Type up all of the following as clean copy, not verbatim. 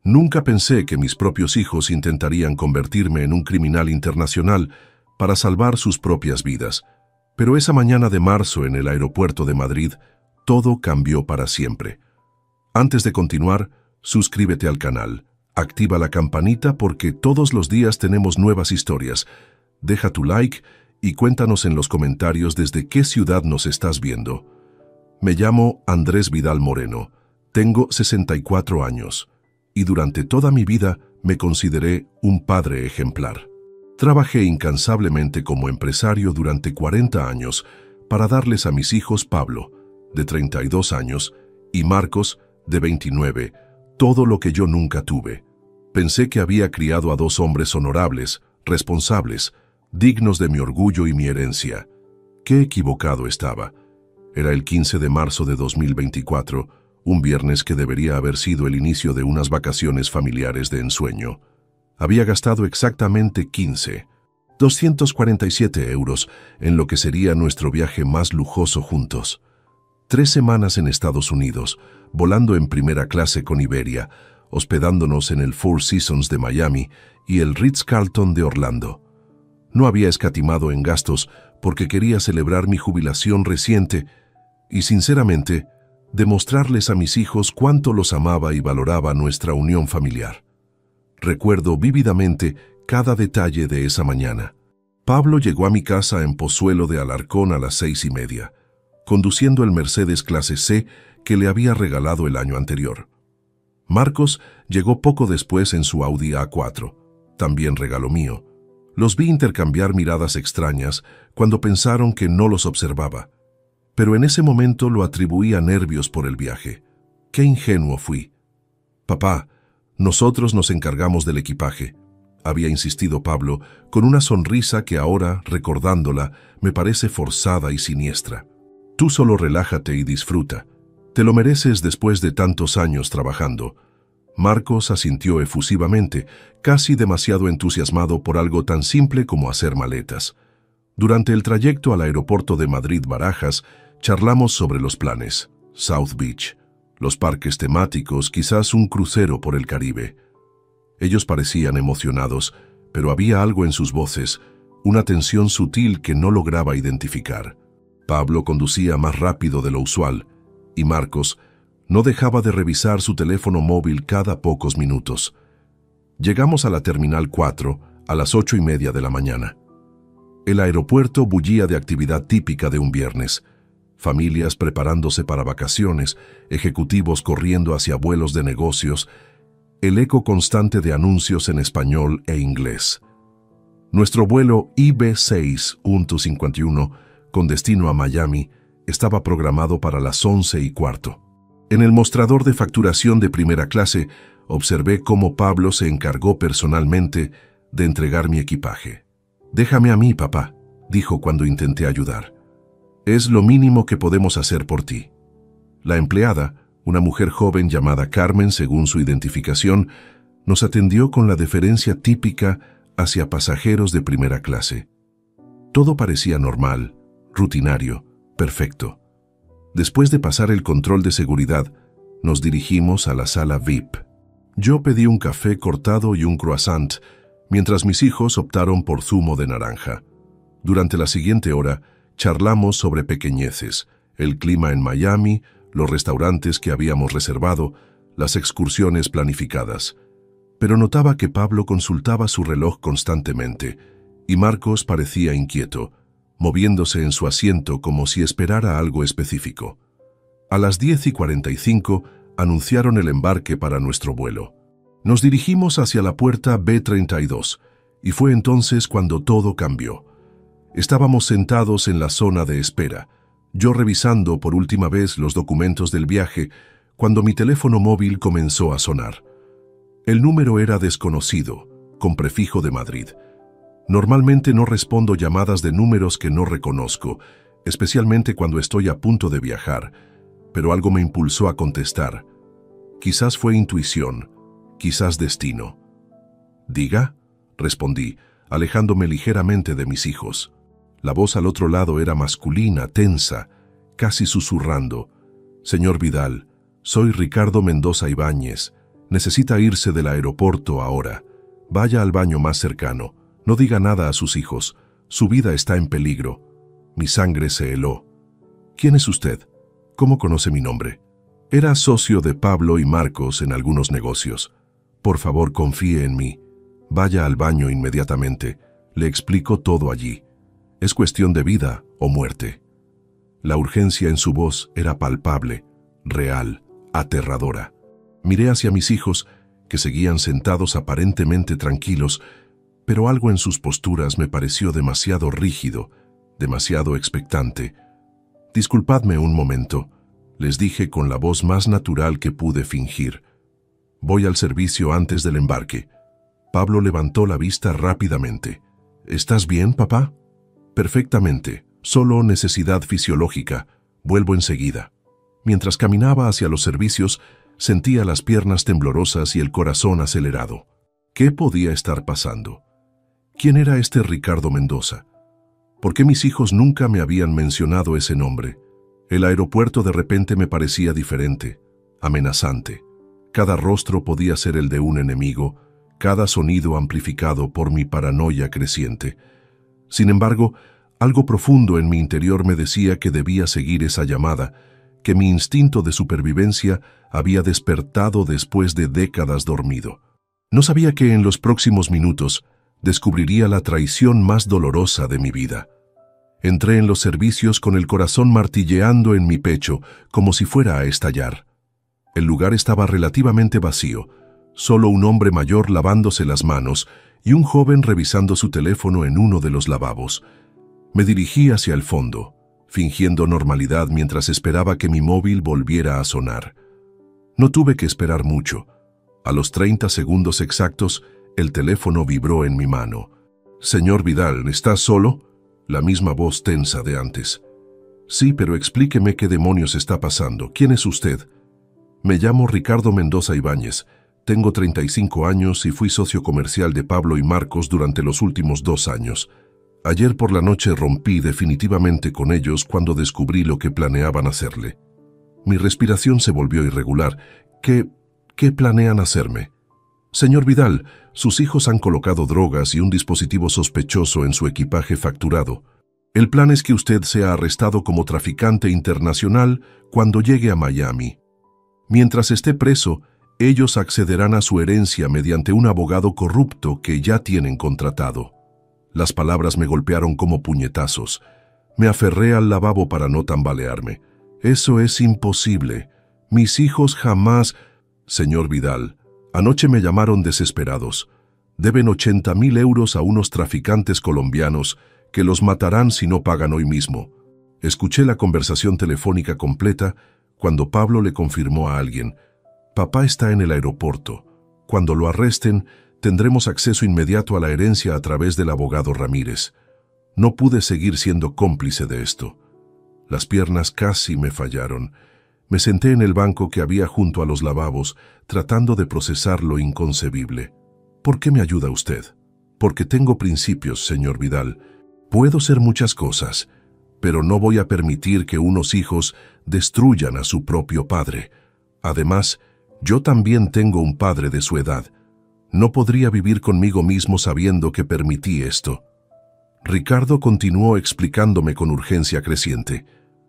Nunca pensé que mis propios hijos intentarían convertirme en un criminal internacional para salvar sus propias vidas. Pero esa mañana de marzo en el aeropuerto de Madrid, todo cambió para siempre. Antes de continuar, suscríbete al canal, activa la campanita porque todos los días tenemos nuevas historias. Deja tu like y cuéntanos en los comentarios desde qué ciudad nos estás viendo. Me llamo Andrés Vidal Moreno, tengo 64 años y durante toda mi vida me consideré un padre ejemplar. Trabajé incansablemente como empresario durante 40 años para darles a mis hijos Pablo, de 32 años, y Marcos, de 29, todo lo que yo nunca tuve. Pensé que había criado a dos hombres honorables, responsables, dignos de mi orgullo y mi herencia. Qué equivocado estaba. Era el 15 de marzo de 2024, un viernes que debería haber sido el inicio de unas vacaciones familiares de ensueño. Había gastado exactamente 247 euros en lo que sería nuestro viaje más lujoso juntos. 3 semanas en Estados Unidos, volando en primera clase con Iberia, hospedándonos en el Four Seasons de Miami y el Ritz-Carlton de Orlando. No había escatimado en gastos porque quería celebrar mi jubilación reciente y, sinceramente, demostrarles a mis hijos cuánto los amaba y valoraba nuestra unión familiar. Recuerdo vívidamente cada detalle de esa mañana. Pablo llegó a mi casa en Pozuelo de Alarcón a las 6:30, conduciendo el Mercedes clase C que le había regalado el año anterior. Marcos llegó poco después en su Audi A4, también regalo mío. Los vi intercambiar miradas extrañas cuando pensaron que no los observaba, pero en ese momento lo atribuí a nervios por el viaje. ¡Qué ingenuo fui! «Papá, nosotros nos encargamos del equipaje», había insistido Pablo, con una sonrisa que ahora, recordándola, me parece forzada y siniestra. «Tú solo relájate y disfruta. Te lo mereces después de tantos años trabajando». Marcos asintió efusivamente, casi demasiado entusiasmado por algo tan simple como hacer maletas. Durante el trayecto al aeropuerto de Madrid-Barajas, charlamos sobre los planes, South Beach, los parques temáticos, quizás un crucero por el Caribe. Ellos parecían emocionados, pero había algo en sus voces, una tensión sutil que no lograba identificar. Pablo conducía más rápido de lo usual, y Marcos no dejaba de revisar su teléfono móvil cada pocos minutos. Llegamos a la Terminal 4 a las 8:30 de la mañana. El aeropuerto bullía de actividad típica de un viernes. Familias preparándose para vacaciones, ejecutivos corriendo hacia vuelos de negocios, el eco constante de anuncios en español e inglés. Nuestro vuelo IB6-51, con destino a Miami, estaba programado para las 11:15. En el mostrador de facturación de primera clase, observé cómo Pablo se encargó personalmente de entregar mi equipaje. «Déjame a mí, papá», dijo cuando intenté ayudar. «Es lo mínimo que podemos hacer por ti». La empleada, una mujer joven llamada Carmen según su identificación, nos atendió con la deferencia típica hacia pasajeros de primera clase. Todo parecía normal, rutinario, perfecto. Después de pasar el control de seguridad, nos dirigimos a la sala VIP. Yo pedí un café cortado y un croissant, mientras mis hijos optaron por zumo de naranja. Durante la siguiente hora, charlamos sobre pequeñeces, el clima en Miami, los restaurantes que habíamos reservado, las excursiones planificadas. Pero notaba que Pablo consultaba su reloj constantemente, y Marcos parecía inquieto, moviéndose en su asiento como si esperara algo específico. A las 10:45 anunciaron el embarque para nuestro vuelo. Nos dirigimos hacia la puerta B32, y fue entonces cuando todo cambió. Estábamos sentados en la zona de espera, yo revisando por última vez los documentos del viaje, cuando mi teléfono móvil comenzó a sonar. El número era desconocido, con prefijo de Madrid. Normalmente no respondo llamadas de números que no reconozco, especialmente cuando estoy a punto de viajar, pero algo me impulsó a contestar. Quizás fue intuición, quizás destino. «Diga», respondí, alejándome ligeramente de mis hijos. La voz al otro lado era masculina, tensa, casi susurrando. «Señor Vidal, soy Ricardo Mendoza Ibáñez. Necesita irse del aeropuerto ahora. Vaya al baño más cercano. No diga nada a sus hijos. Su vida está en peligro. Mi sangre se heló. ¿Quién es usted? ¿Cómo conoce mi nombre? Era socio de Pablo y Marcos en algunos negocios. Por favor, confíe en mí. Vaya al baño inmediatamente. Le explico todo allí. Es cuestión de vida o muerte. La urgencia en su voz era palpable, real, aterradora. Miré hacia mis hijos, que seguían sentados aparentemente tranquilos, pero algo en sus posturas me pareció demasiado rígido, demasiado expectante. Disculpadme un momento, les dije con la voz más natural que pude fingir. Voy al servicio antes del embarque. Pablo levantó la vista rápidamente. ¿Estás bien, papá? Perfectamente, solo necesidad fisiológica. Vuelvo enseguida. Mientras caminaba hacia los servicios, sentía las piernas temblorosas y el corazón acelerado. ¿Qué podía estar pasando? ¿Quién era este Ricardo Mendoza? ¿Por qué mis hijos nunca me habían mencionado ese nombre? El aeropuerto de repente me parecía diferente, amenazante. Cada rostro podía ser el de un enemigo, cada sonido amplificado por mi paranoia creciente. Sin embargo, algo profundo en mi interior me decía que debía seguir esa llamada, que mi instinto de supervivencia había despertado después de décadas dormido. No sabía que en los próximos minutos descubriría la traición más dolorosa de mi vida. Entré en los servicios con el corazón martilleando en mi pecho, como si fuera a estallar. El lugar estaba relativamente vacío, solo un hombre mayor lavándose las manos y un joven revisando su teléfono en uno de los lavabos. Me dirigí hacia el fondo, fingiendo normalidad mientras esperaba que mi móvil volviera a sonar. No tuve que esperar mucho. A los 30 segundos exactos, el teléfono vibró en mi mano. «Señor Vidal, ¿estás solo?» La misma voz tensa de antes. «Sí, pero explíqueme qué demonios está pasando. ¿Quién es usted?» «Me llamo Ricardo Mendoza Ibáñez. Tengo 35 años y fui socio comercial de Pablo y Marcos durante los últimos 2 años. Ayer por la noche rompí definitivamente con ellos cuando descubrí lo que planeaban hacerle. Mi respiración se volvió irregular. ¿Qué planean hacerme?» «Señor Vidal, sus hijos han colocado drogas y un dispositivo sospechoso en su equipaje facturado. El plan es que usted sea arrestado como traficante internacional cuando llegue a Miami. Mientras esté preso, ellos accederán a su herencia mediante un abogado corrupto que ya tienen contratado». Las palabras me golpearon como puñetazos. Me aferré al lavabo para no tambalearme. «Eso es imposible. Mis hijos jamás...» «Señor Vidal, anoche me llamaron desesperados. Deben 80.000 euros a unos traficantes colombianos que los matarán si no pagan hoy mismo». Escuché la conversación telefónica completa cuando Pablo le confirmó a alguien: «Papá está en el aeropuerto. Cuando lo arresten, tendremos acceso inmediato a la herencia a través del abogado Ramírez». No pude seguir siendo cómplice de esto. Las piernas casi me fallaron. Me senté en el banco que había junto a los lavabos, tratando de procesar lo inconcebible. «¿Por qué me ayuda usted?» «Porque tengo principios, señor Vidal. Puedo ser muchas cosas, pero no voy a permitir que unos hijos destruyan a su propio padre. Además, yo también tengo un padre de su edad. No podría vivir conmigo mismo sabiendo que permití esto». Ricardo continuó explicándome con urgencia creciente.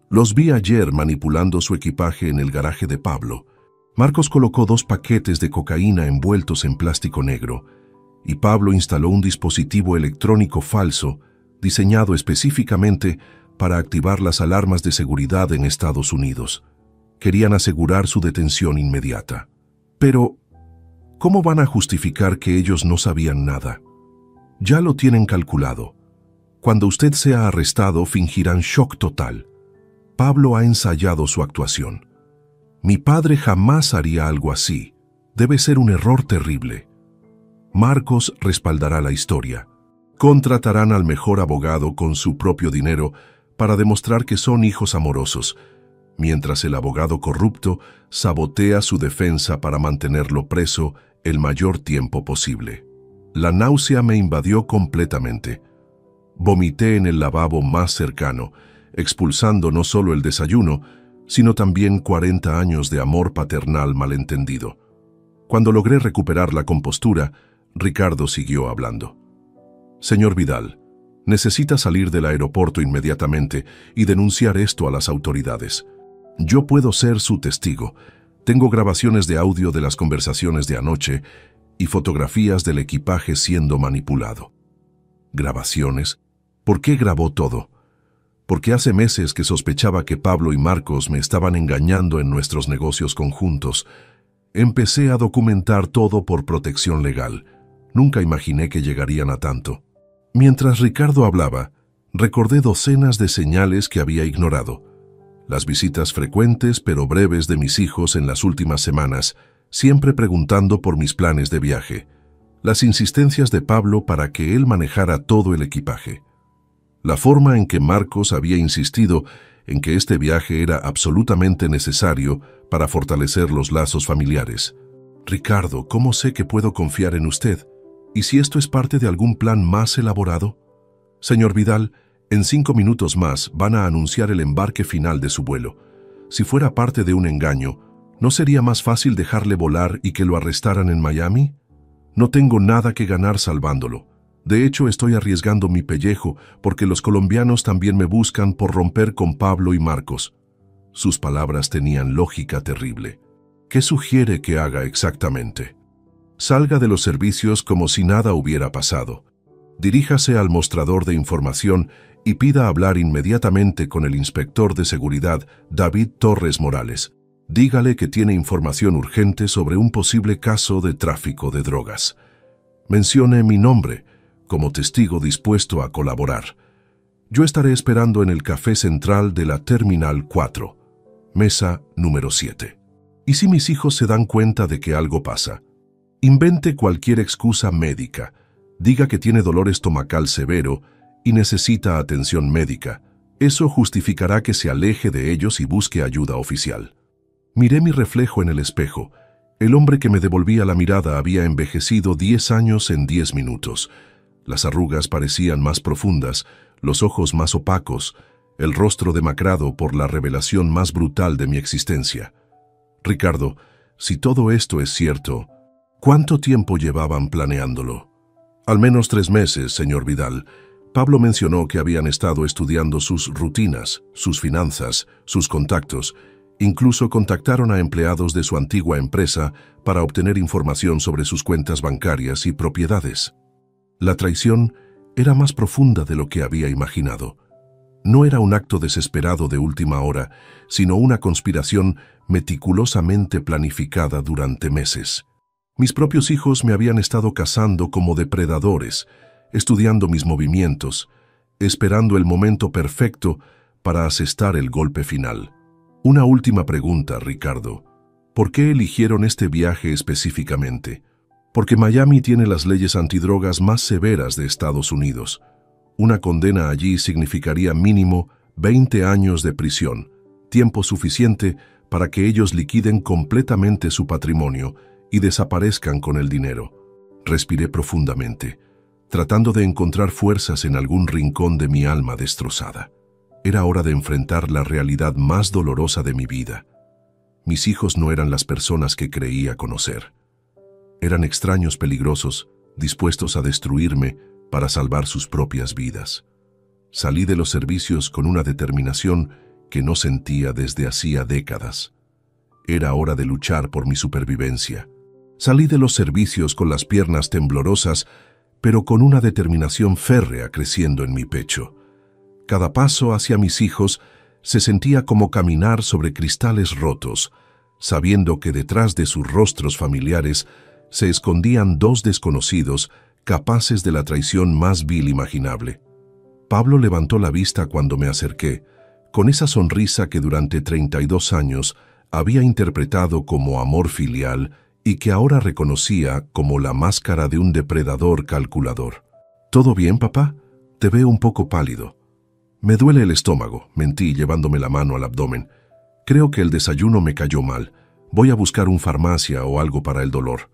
«Los vi ayer manipulando su equipaje en el garaje de Pablo. Marcos colocó 2 paquetes de cocaína envueltos en plástico negro, y Pablo instaló un dispositivo electrónico falso diseñado específicamente para activar las alarmas de seguridad en Estados Unidos. Querían asegurar su detención inmediata. Pero, ¿cómo van a justificar que ellos no sabían nada? Ya lo tienen calculado. Cuando usted sea arrestado, fingirán shock total. Pablo ha ensayado su actuación. Mi padre jamás haría algo así. Debe ser un error terrible. Marcos respaldará la historia. Contratarán al mejor abogado con su propio dinero para demostrar que son hijos amorosos, mientras el abogado corrupto sabotea su defensa para mantenerlo preso el mayor tiempo posible. La náusea me invadió completamente. Vomité en el lavabo más cercano, expulsando no solo el desayuno, sino también 40 años de amor paternal malentendido. Cuando logré recuperar la compostura, Ricardo siguió hablando. Señor Vidal, necesita salir del aeropuerto inmediatamente y denunciar esto a las autoridades. Yo puedo ser su testigo. Tengo grabaciones de audio de las conversaciones de anoche y fotografías del equipaje siendo manipulado. ¿Grabaciones? ¿Por qué grabó todo? Porque hace meses que sospechaba que Pablo y Marcos me estaban engañando en nuestros negocios conjuntos. Empecé a documentar todo por protección legal. Nunca imaginé que llegarían a tanto. Mientras Ricardo hablaba, recordé docenas de señales que había ignorado. Las visitas frecuentes pero breves de mis hijos en las últimas semanas, siempre preguntando por mis planes de viaje. Las insistencias de Pablo para que él manejara todo el equipaje. La forma en que Marcos había insistido en que este viaje era absolutamente necesario para fortalecer los lazos familiares. Ricardo, ¿cómo sé que puedo confiar en usted? ¿Y si esto es parte de algún plan más elaborado? Señor Vidal, en 5 minutos más van a anunciar el embarque final de su vuelo. Si fuera parte de un engaño, ¿no sería más fácil dejarle volar y que lo arrestaran en Miami? No tengo nada que ganar salvándolo. De hecho, estoy arriesgando mi pellejo porque los colombianos también me buscan por romper con Pablo y Marcos. Sus palabras tenían lógica terrible. ¿Qué sugiere que haga exactamente? Salga de los servicios como si nada hubiera pasado. Diríjase al mostrador de información y pida hablar inmediatamente con el inspector de seguridad, David Torres Morales. Dígale que tiene información urgente sobre un posible caso de tráfico de drogas. Mencione mi nombre como testigo dispuesto a colaborar. Yo estaré esperando en el café central de la Terminal 4, mesa número 7. ¿Y si mis hijos se dan cuenta de que algo pasa? Invente cualquier excusa médica. Diga que tiene dolor estomacal severo y necesita atención médica. Eso justificará que se aleje de ellos y busque ayuda oficial. Miré mi reflejo en el espejo. El hombre que me devolvía la mirada había envejecido 10 años en 10 minutos. Las arrugas parecían más profundas, los ojos más opacos, el rostro demacrado por la revelación más brutal de mi existencia. Ricardo, si todo esto es cierto, ¿cuánto tiempo llevaban planeándolo? Al menos 3 meses, señor Vidal. Pablo mencionó que habían estado estudiando sus rutinas, sus finanzas, sus contactos. Incluso contactaron a empleados de su antigua empresa para obtener información sobre sus cuentas bancarias y propiedades. La traición era más profunda de lo que había imaginado. No era un acto desesperado de última hora, sino una conspiración meticulosamente planificada durante meses. Mis propios hijos me habían estado cazando como depredadores, estudiando mis movimientos, esperando el momento perfecto para asestar el golpe final. Una última pregunta, Ricardo. ¿Por qué eligieron este viaje específicamente? Porque Miami tiene las leyes antidrogas más severas de Estados Unidos. Una condena allí significaría mínimo 20 años de prisión, tiempo suficiente para que ellos liquiden completamente su patrimonio y desaparezcan con el dinero. Respiré profundamente, tratando de encontrar fuerzas en algún rincón de mi alma destrozada. Era hora de enfrentar la realidad más dolorosa de mi vida. Mis hijos no eran las personas que creía conocer. Eran extraños peligrosos, dispuestos a destruirme para salvar sus propias vidas. Salí de los servicios con una determinación que no sentía desde hacía décadas. Era hora de luchar por mi supervivencia. Salí de los servicios con las piernas temblorosas, pero con una determinación férrea creciendo en mi pecho. Cada paso hacia mis hijos se sentía como caminar sobre cristales rotos, sabiendo que detrás de sus rostros familiares se escondían 2 desconocidos capaces de la traición más vil imaginable. Pablo levantó la vista cuando me acerqué, con esa sonrisa que durante 32 años había interpretado como amor filial y que ahora reconocía como la máscara de un depredador calculador. ¿Todo bien, papá? Te veo un poco pálido. Me duele el estómago, mentí llevándome la mano al abdomen. Creo que el desayuno me cayó mal. Voy a buscar un farmacia o algo para el dolor.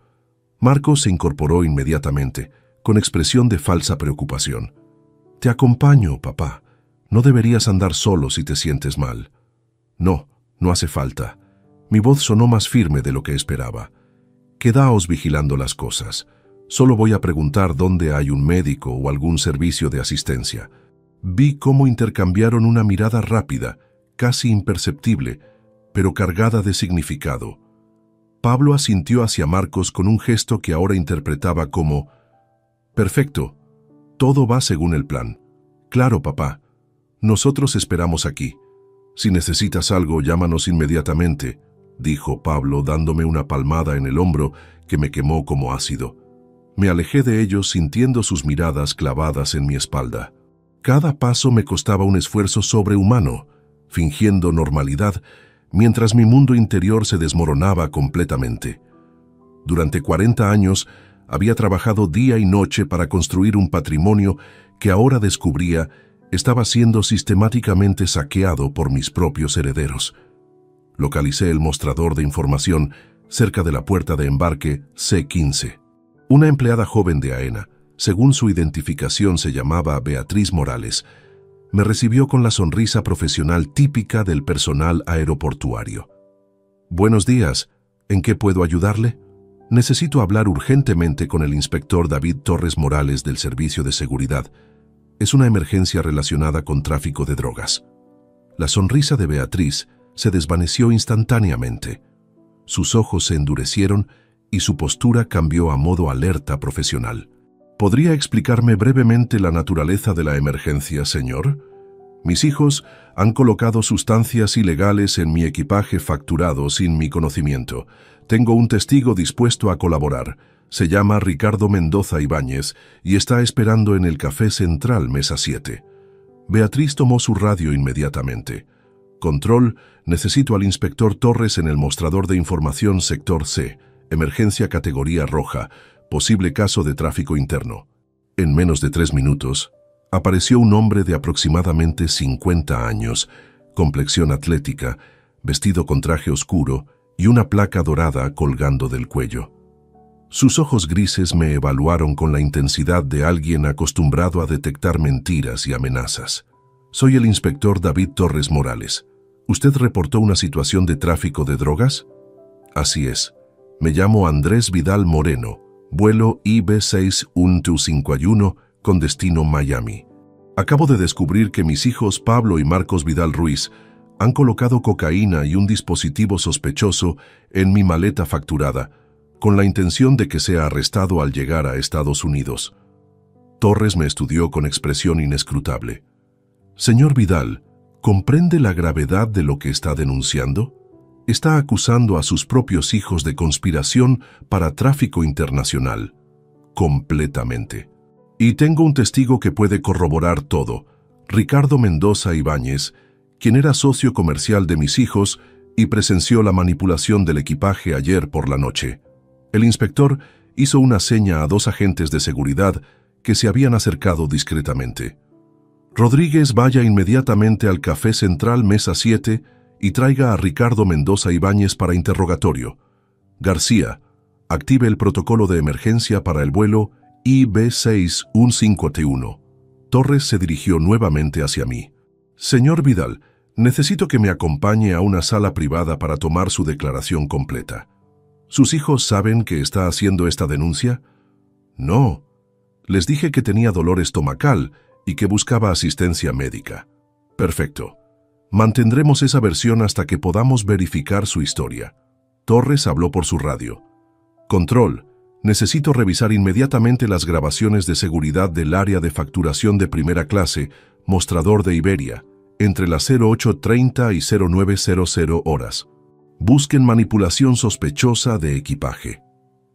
Marcos se incorporó inmediatamente, con expresión de falsa preocupación. Te acompaño, papá. No deberías andar solo si te sientes mal. No, no hace falta. Mi voz sonó más firme de lo que esperaba. Quedaos vigilando las cosas. Solo voy a preguntar dónde hay un médico o algún servicio de asistencia. Vi cómo intercambiaron una mirada rápida, casi imperceptible, pero cargada de significado. Pablo asintió hacia Marcos con un gesto que ahora interpretaba como: «Perfecto, todo va según el plan. Claro, papá. Nosotros esperamos aquí. Si necesitas algo, llámanos inmediatamente», dijo Pablo, dándome una palmada en el hombro que me quemó como ácido. Me alejé de ellos sintiendo sus miradas clavadas en mi espalda. Cada paso me costaba un esfuerzo sobrehumano, fingiendo normalidad, mientras mi mundo interior se desmoronaba completamente. Durante 40 años había trabajado día y noche para construir un patrimonio que ahora descubría estaba siendo sistemáticamente saqueado por mis propios herederos. Localicé el mostrador de información cerca de la puerta de embarque C-15. Una empleada joven de AENA, según su identificación se llamaba Beatriz Morales, me recibió con la sonrisa profesional típica del personal aeroportuario. «Buenos días, ¿en qué puedo ayudarle? Necesito hablar urgentemente con el inspector David Torres Morales del Servicio de Seguridad. Es una emergencia relacionada con tráfico de drogas». La sonrisa de Beatriz se desvaneció instantáneamente. Sus ojos se endurecieron y su postura cambió a modo alerta profesional. «¿Podría explicarme brevemente la naturaleza de la emergencia, señor? Mis hijos han colocado sustancias ilegales en mi equipaje facturado sin mi conocimiento. Tengo un testigo dispuesto a colaborar. Se llama Ricardo Mendoza Ibáñez y está esperando en el Café Central, mesa 7. Beatriz tomó su radio inmediatamente. «Control, necesito al inspector Torres en el mostrador de información sector C. Emergencia categoría roja. Posible caso de tráfico interno». En menos de 3 minutos, apareció un hombre de aproximadamente 50 años, complexión atlética, vestido con traje oscuro y una placa dorada colgando del cuello. Sus ojos grises me evaluaron con la intensidad de alguien acostumbrado a detectar mentiras y amenazas. «Soy el inspector David Torres Morales. ¿Usted reportó una situación de tráfico de drogas?» «Así es. Me llamo Andrés Vidal Moreno, vuelo IB61251 con destino Miami. Acabo de descubrir que mis hijos Pablo y Marcos Vidal Ruiz han colocado cocaína y un dispositivo sospechoso en mi maleta facturada, con la intención de que sea arrestado al llegar a Estados Unidos». Torres me estudió con expresión inescrutable. «Señor Vidal, ¿comprende la gravedad de lo que está denunciando? Está acusando a sus propios hijos de conspiración para tráfico internacional». «Completamente. Y tengo un testigo que puede corroborar todo, Ricardo Mendoza Ibáñez, quien era socio comercial de mis hijos y presenció la manipulación del equipaje ayer por la noche». El inspector hizo una seña a 2 agentes de seguridad que se habían acercado discretamente. «Rodríguez, vaya inmediatamente al Café Central, mesa 7, y traiga a Ricardo Mendoza Ibáñez para interrogatorio. García, active el protocolo de emergencia para el vuelo IB615T1. Torres se dirigió nuevamente hacia mí. «Señor Vidal, necesito que me acompañe a una sala privada para tomar su declaración completa. ¿Sus hijos saben que está haciendo esta denuncia?» «No. Les dije que tenía dolor estomacal y que buscaba asistencia médica». «Perfecto. Mantendremos esa versión hasta que podamos verificar su historia». Torres habló por su radio. «Control, necesito revisar inmediatamente las grabaciones de seguridad del área de facturación de primera clase, mostrador de Iberia, entre las 08:30 y 09:00 horas. Busquen manipulación sospechosa de equipaje».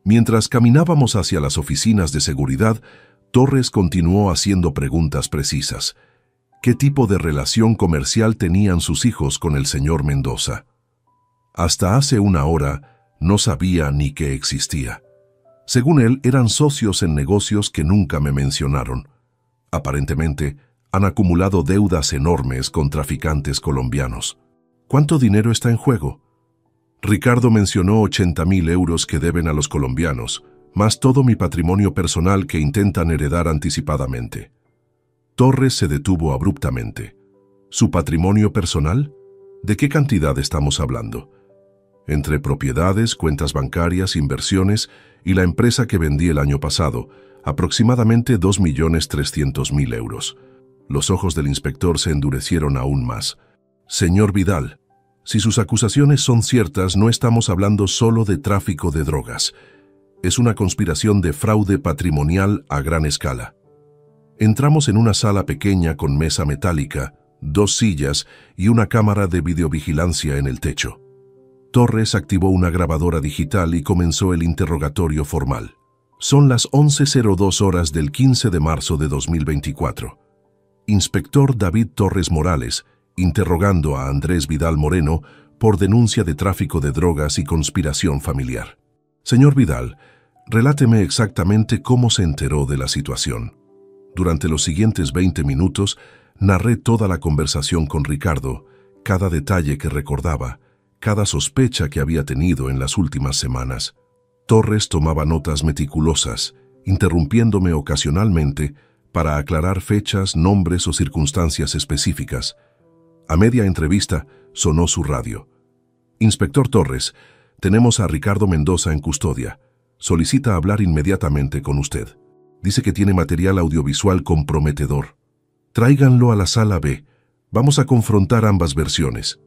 Mientras caminábamos hacia las oficinas de seguridad, Torres continuó haciendo preguntas precisas. ¿Qué tipo de relación comercial tenían sus hijos con el señor Mendoza? Hasta hace una hora no sabía ni que existía. Según él, eran socios en negocios que nunca me mencionaron. Aparentemente, han acumulado deudas enormes con traficantes colombianos. ¿Cuánto dinero está en juego? Ricardo mencionó 80.000 euros que deben a los colombianos, más todo mi patrimonio personal que intentan heredar anticipadamente. Torres se detuvo abruptamente. ¿Su patrimonio personal? ¿De qué cantidad estamos hablando? entre propiedades, cuentas bancarias, inversiones y la empresa que vendí el año pasado, aproximadamente 2.300.000 euros. Los ojos del inspector se endurecieron aún más. Señor Vidal, si sus acusaciones son ciertas, no estamos hablando solo de tráfico de drogas. Es una conspiración de fraude patrimonial a gran escala. Entramos en una sala pequeña con mesa metálica, 2 sillas y una cámara de videovigilancia en el techo. Torres activó una grabadora digital y comenzó el interrogatorio formal. Son las 11:02 horas del 15 de marzo de 2024. Inspector David Torres Morales, interrogando a Andrés Vidal Moreno por denuncia de tráfico de drogas y conspiración familiar. Señor Vidal, reláteme exactamente cómo se enteró de la situación. Durante los siguientes 20 minutos, narré toda la conversación con Ricardo, cada detalle que recordaba, cada sospecha que había tenido en las últimas semanas. Torres tomaba notas meticulosas, interrumpiéndome ocasionalmente para aclarar fechas, nombres o circunstancias específicas. A media entrevista, sonó su radio. Inspector Torres, tenemos a Ricardo Mendoza en custodia. Solicita hablar inmediatamente con usted. Dice que tiene material audiovisual comprometedor. Tráiganlo a la sala B. Vamos a confrontar ambas versiones.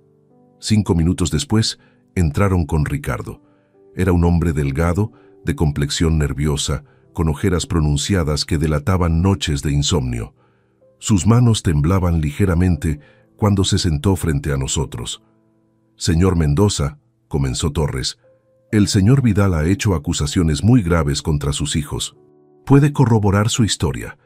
5 minutos después, entraron con Ricardo. Era un hombre delgado, de complexión nerviosa, con ojeras pronunciadas que delataban noches de insomnio. Sus manos temblaban ligeramente cuando se sentó frente a nosotros. Señor Mendoza, comenzó Torres, el señor Vidal ha hecho acusaciones muy graves contra sus hijos. ¿Puede corroborar su historia?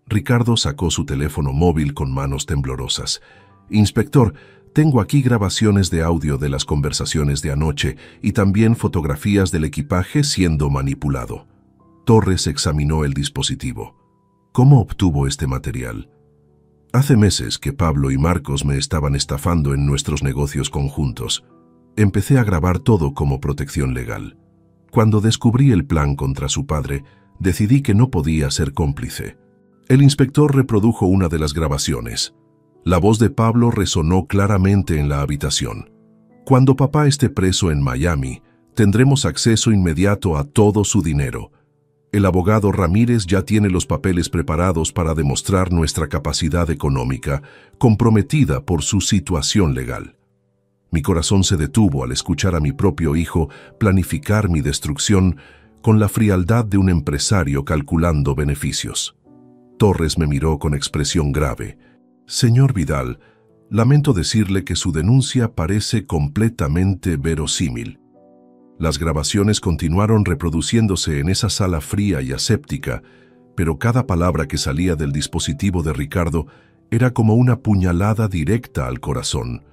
Ricardo sacó su teléfono móvil con manos temblorosas. Inspector, tengo aquí grabaciones de audio de las conversaciones de anoche y también fotografías del equipaje siendo manipulado. Torres examinó el dispositivo. ¿Cómo obtuvo este material? Hace meses que Pablo y Marcos me estaban estafando en nuestros negocios conjuntos. Empecé a grabar todo como protección legal. Cuando descubrí el plan contra su padre, decidí que no podía ser cómplice. El inspector reprodujo una de las grabaciones. La voz de Pablo resonó claramente en la habitación. Cuando papá esté preso en Miami, tendremos acceso inmediato a todo su dinero. El abogado Ramírez ya tiene los papeles preparados para demostrar nuestra capacidad económica, comprometida por su situación legal. Mi corazón se detuvo al escuchar a mi propio hijo planificar mi destrucción con la frialdad de un empresario calculando beneficios. Torres me miró con expresión grave. Señor Vidal, lamento decirle que su denuncia parece completamente verosímil. Las grabaciones continuaron reproduciéndose en esa sala fría y aséptica, pero cada palabra que salía del dispositivo de Ricardo era como una puñalada directa al corazón.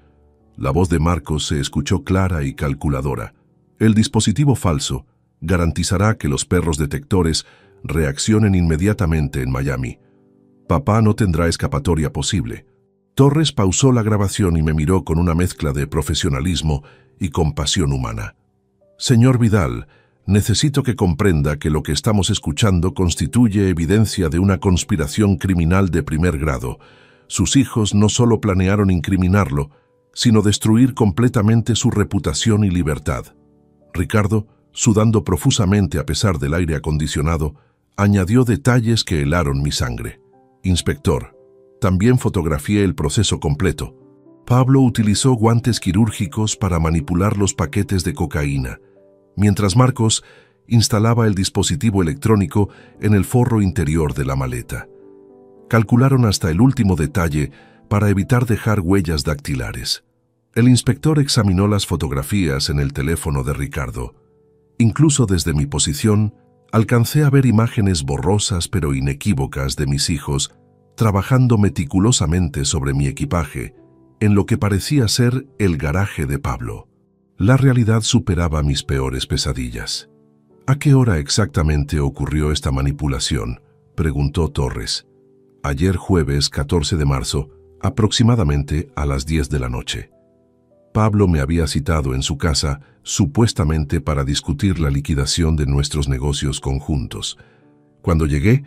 La voz de Marcos se escuchó clara y calculadora. El dispositivo falso garantizará que los perros detectores reaccionen inmediatamente en Miami. Papá no tendrá escapatoria posible. Torres pausó la grabación y me miró con una mezcla de profesionalismo y compasión humana. Señor Vidal, necesito que comprenda que lo que estamos escuchando constituye evidencia de una conspiración criminal de primer grado. Sus hijos no solo planearon incriminarlo, sino destruir completamente su reputación y libertad. Ricardo, sudando profusamente a pesar del aire acondicionado, añadió detalles que helaron mi sangre. Inspector, también fotografié el proceso completo. Pablo utilizó guantes quirúrgicos para manipular los paquetes de cocaína, mientras Marcos instalaba el dispositivo electrónico en el forro interior de la maleta. Calcularon hasta el último detalle para evitar dejar huellas dactilares. El inspector examinó las fotografías en el teléfono de Ricardo. Incluso desde mi posición, alcancé a ver imágenes borrosas pero inequívocas de mis hijos trabajando meticulosamente sobre mi equipaje, en lo que parecía ser el garaje de Pablo. La realidad superaba mis peores pesadillas. ¿A qué hora exactamente ocurrió esta manipulación?, preguntó Torres. Ayer jueves 14 de marzo, aproximadamente a las 10 de la noche. Pablo me había citado en su casa, supuestamente para discutir la liquidación de nuestros negocios conjuntos. Cuando llegué,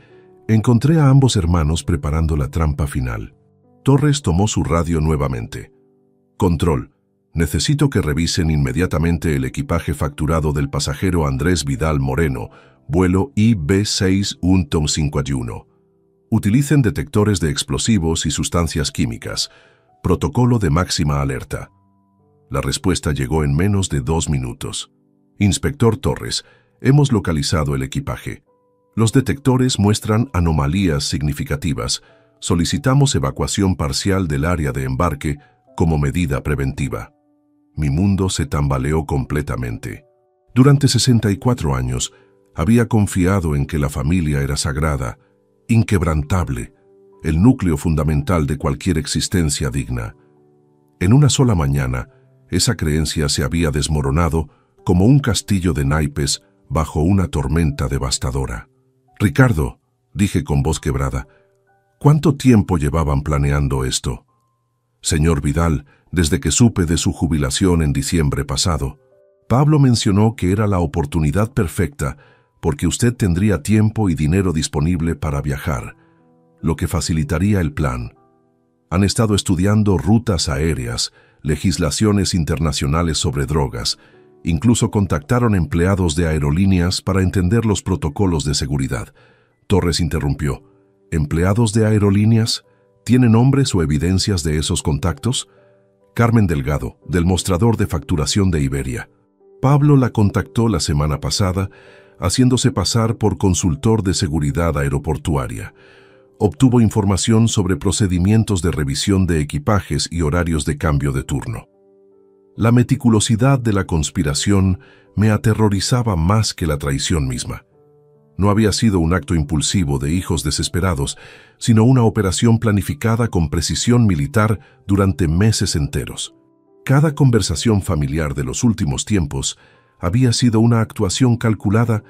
encontré a ambos hermanos preparando la trampa final. Torres tomó su radio nuevamente. Control, Necesito que revisen inmediatamente el equipaje facturado del pasajero Andrés Vidal Moreno, vuelo IB6-151. Utilicen detectores de explosivos y sustancias químicas. Protocolo de máxima alerta. La respuesta llegó en menos de 2 minutos. Inspector Torres, hemos localizado el equipaje. Los detectores muestran anomalías significativas. Solicitamos evacuación parcial del área de embarque como medida preventiva. Mi mundo se tambaleó completamente. Durante 64 años, había confiado en que la familia era sagrada, inquebrantable, el núcleo fundamental de cualquier existencia digna. En una sola mañana, esa creencia se había desmoronado como un castillo de naipes bajo una tormenta devastadora. «Ricardo», dije con voz quebrada, «¿cuánto tiempo llevaban planeando esto?» «Señor Vidal, desde que supe de su jubilación en diciembre pasado. Pablo mencionó que era la oportunidad perfecta porque usted tendría tiempo y dinero disponible para viajar, lo que facilitaría el plan. Han estado estudiando rutas aéreas, legislaciones internacionales sobre drogas, incluso contactaron empleados de aerolíneas para entender los protocolos de seguridad». Torres interrumpió. «¿Empleados de aerolíneas? ¿Tiene nombres o evidencias de esos contactos?» «Carmen Delgado, del mostrador de facturación de Iberia. Pablo la contactó la semana pasada, haciéndose pasar por consultor de seguridad aeroportuaria. Obtuvo información sobre procedimientos de revisión de equipajes y horarios de cambio de turno. La meticulosidad de la conspiración me aterrorizaba más que la traición misma. No había sido un acto impulsivo de hijos desesperados, sino una operación planificada con precisión militar durante meses enteros. Cada conversación familiar de los últimos tiempos había sido una actuación calculada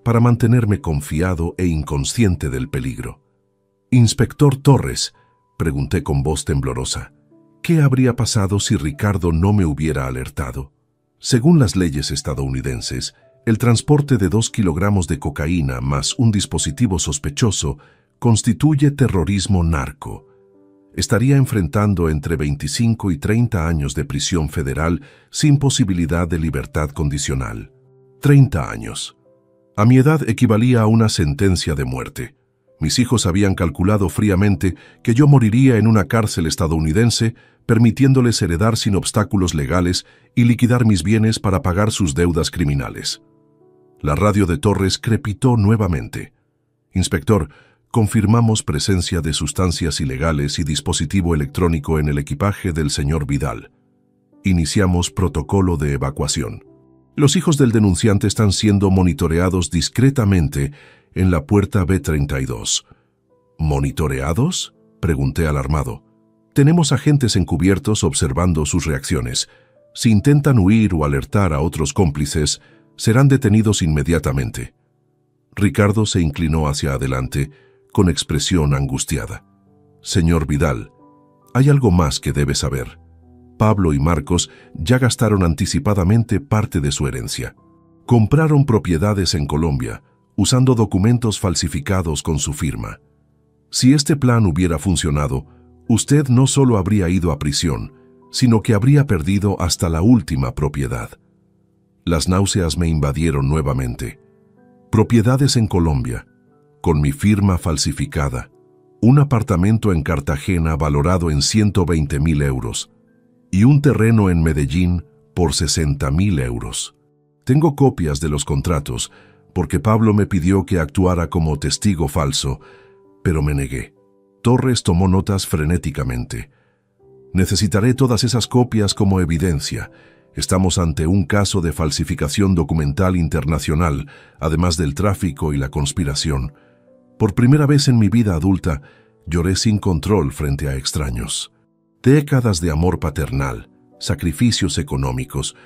para mantenerme confiado e inconsciente del peligro. «Inspector Torres», pregunté con voz temblorosa, «¿qué habría pasado si Ricardo no me hubiera alertado?» Según las leyes estadounidenses, el transporte de 2 kilogramos de cocaína más un dispositivo sospechoso constituye terrorismo narco. Estaría enfrentando entre 25 y 30 años de prisión federal sin posibilidad de libertad condicional. 30 años. A mi edad equivalía a una sentencia de muerte. Mis hijos habían calculado fríamente que yo moriría en una cárcel estadounidense, permitiéndoles heredar sin obstáculos legales y liquidar mis bienes para pagar sus deudas criminales. La radio de Torres crepitó nuevamente. «Inspector, confirmamos presencia de sustancias ilegales y dispositivo electrónico en el equipaje del señor Vidal. Iniciamos protocolo de evacuación. Los hijos del denunciante están siendo monitoreados discretamente en la puerta B32. ¿Monitoreados?», pregunté alarmado. «Tenemos agentes encubiertos observando sus reacciones. Si intentan huir o alertar a otros cómplices, serán detenidos inmediatamente». Ricardo se inclinó hacia adelante con expresión angustiada. «Señor Vidal, hay algo más que debe saber. Pablo y Marcos ya gastaron anticipadamente parte de su herencia. Compraron propiedades en Colombia, usando documentos falsificados con su firma. Si este plan hubiera funcionado, usted no solo habría ido a prisión, sino que habría perdido hasta la última propiedad». Las náuseas me invadieron nuevamente. Propiedades en Colombia, con mi firma falsificada, un apartamento en Cartagena valorado en 120.000 euros y un terreno en Medellín por 60.000 euros. Tengo copias de los contratos porque Pablo me pidió que actuara como testigo falso, pero me negué. Torres tomó notas frenéticamente. «Necesitaré todas esas copias como evidencia. Estamos ante un caso de falsificación documental internacional, además del tráfico y la conspiración. Por primera vez en mi vida adulta, lloré sin control frente a extraños. Décadas de amor paternal, sacrificios económicos,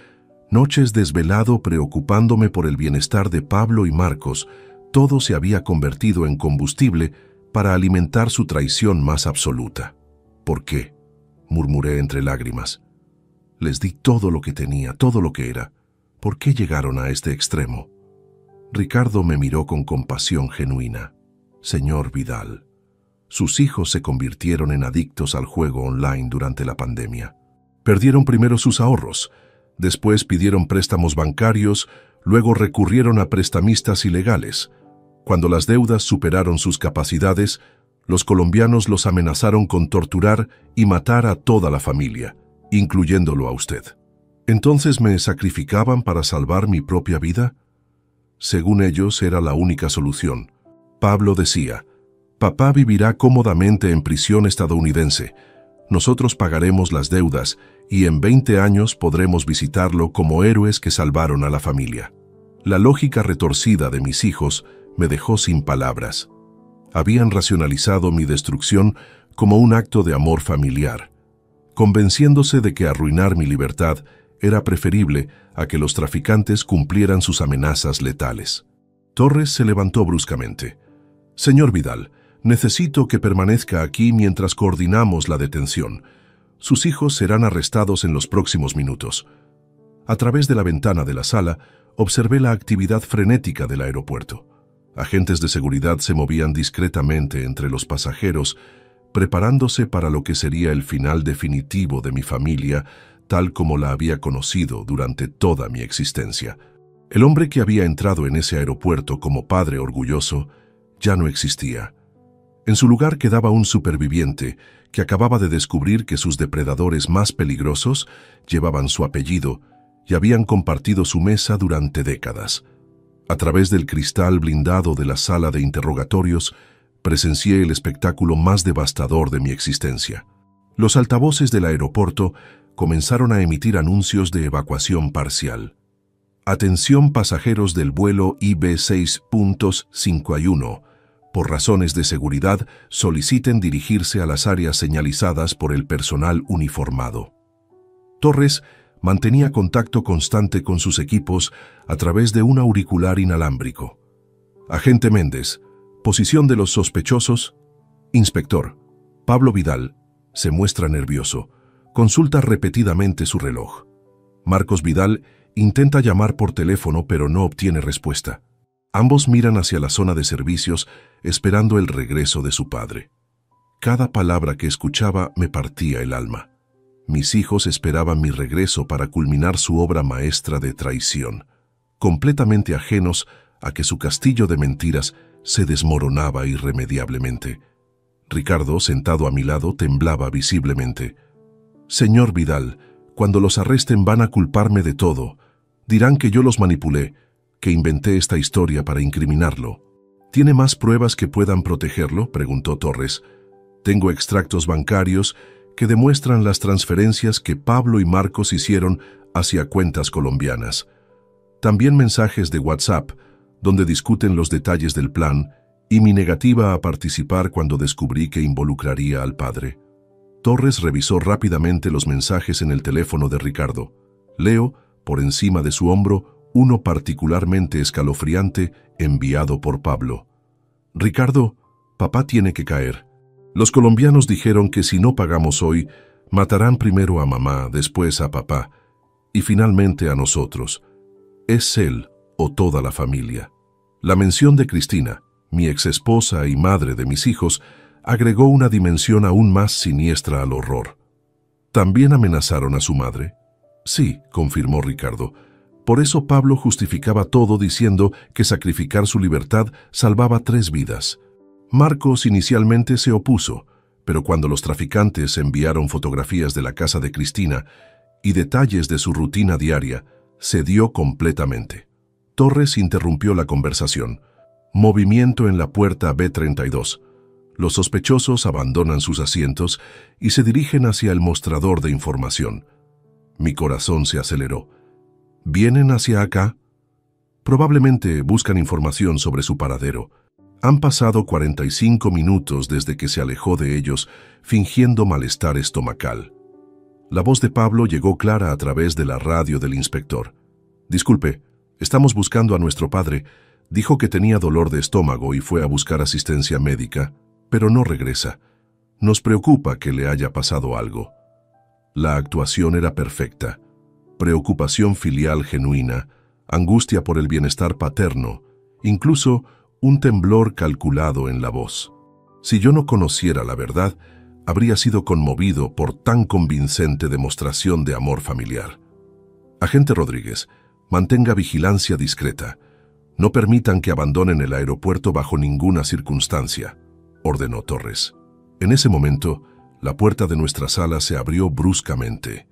noches desvelado preocupándome por el bienestar de Pablo y Marcos, todo se había convertido en combustible para alimentar su traición más absoluta. «¿Por qué?», murmuré entre lágrimas. «Les di todo lo que tenía, todo lo que era. ¿Por qué llegaron a este extremo?». Ricardo me miró con compasión genuina. «Señor Vidal, sus hijos se convirtieron en adictos al juego online durante la pandemia. Perdieron primero sus ahorros, después pidieron préstamos bancarios, luego recurrieron a prestamistas ilegales. Cuando las deudas superaron sus capacidades, los colombianos los amenazaron con torturar y matar a toda la familia, incluyéndolo a usted. ¿Entonces me sacrificaban para salvar mi propia vida? Según ellos, era la única solución. Pablo decía, «Papá vivirá cómodamente en prisión estadounidense. Nosotros pagaremos las deudas y en 20 años podremos visitarlo como héroes que salvaron a la familia». La lógica retorcida de mis hijos me dejó sin palabras. Habían racionalizado mi destrucción como un acto de amor familiar, convenciéndose de que arruinar mi libertad era preferible a que los traficantes cumplieran sus amenazas letales. Torres se levantó bruscamente. «Señor Vidal, necesito que permanezca aquí mientras coordinamos la detención. Sus hijos serán arrestados en los próximos minutos». A través de la ventana de la sala, observé la actividad frenética del aeropuerto. Agentes de seguridad se movían discretamente entre los pasajeros, preparándose para lo que sería el final definitivo de mi familia, tal como la había conocido durante toda mi existencia. El hombre que había entrado en ese aeropuerto como padre orgulloso ya no existía. En su lugar quedaba un superviviente que acababa de descubrir que sus depredadores más peligrosos llevaban su apellido y habían compartido su mesa durante décadas. A través del cristal blindado de la sala de interrogatorios, presencié el espectáculo más devastador de mi existencia. Los altavoces del aeropuerto comenzaron a emitir anuncios de evacuación parcial. Atención pasajeros del vuelo IB6.51. Por razones de seguridad, soliciten dirigirse a las áreas señalizadas por el personal uniformado. Torres mantenía contacto constante con sus equipos a través de un auricular inalámbrico. Agente Méndez, posición de los sospechosos. Inspector, Pablo Vidal, se muestra nervioso. Consulta repetidamente su reloj. Marcos Vidal intenta llamar por teléfono pero no obtiene respuesta. Ambos miran hacia la zona de servicios esperando el regreso de su padre. Cada palabra que escuchaba me partía el alma. Mis hijos esperaban mi regreso para culminar su obra maestra de traición, completamente ajenos a que su castillo de mentiras se desmoronaba irremediablemente. Ricardo, sentado a mi lado, temblaba visiblemente. «Señor Vidal, cuando los arresten van a culparme de todo. Dirán que yo los manipulé, que inventé esta historia para incriminarlo». «¿Tiene más pruebas que puedan protegerlo?», preguntó Torres. «Tengo extractos bancarios que demuestran las transferencias que Pablo y Marcos hicieron hacia cuentas colombianas. También mensajes de WhatsApp, donde discuten los detalles del plan y mi negativa a participar cuando descubrí que involucraría al padre». Torres revisó rápidamente los mensajes en el teléfono de Ricardo. Leo, por encima de su hombro, uno particularmente escalofriante enviado por Pablo. «Ricardo, papá tiene que caer. Los colombianos dijeron que si no pagamos hoy, matarán primero a mamá, después a papá, y finalmente a nosotros. Es él o toda la familia». La mención de Cristina, mi exesposa y madre de mis hijos, agregó una dimensión aún más siniestra al horror. ¿También amenazaron a su madre? Sí, confirmó Ricardo. Por eso Pablo justificaba todo diciendo que sacrificar su libertad salvaba 3 vidas. Marcos inicialmente se opuso, pero cuando los traficantes enviaron fotografías de la casa de Cristina y detalles de su rutina diaria, cedió completamente. Torres interrumpió la conversación. Movimiento en la puerta B32. Los sospechosos abandonan sus asientos y se dirigen hacia el mostrador de información. Mi corazón se aceleró. ¿Vienen hacia acá? Probablemente buscan información sobre su paradero. Han pasado 45 minutos desde que se alejó de ellos, fingiendo malestar estomacal. La voz de Pablo llegó clara a través de la radio del inspector. «Disculpe, estamos buscando a nuestro padre. Dijo que tenía dolor de estómago y fue a buscar asistencia médica, pero no regresa. Nos preocupa que le haya pasado algo». La actuación era perfecta. Preocupación filial genuina, angustia por el bienestar paterno, incluso un temblor calculado en la voz. Si yo no conociera la verdad, habría sido conmovido por tan convincente demostración de amor familiar. Agente Rodríguez, mantenga vigilancia discreta. No permitan que abandonen el aeropuerto bajo ninguna circunstancia, ordenó Torres. En ese momento, la puerta de nuestra sala se abrió bruscamente.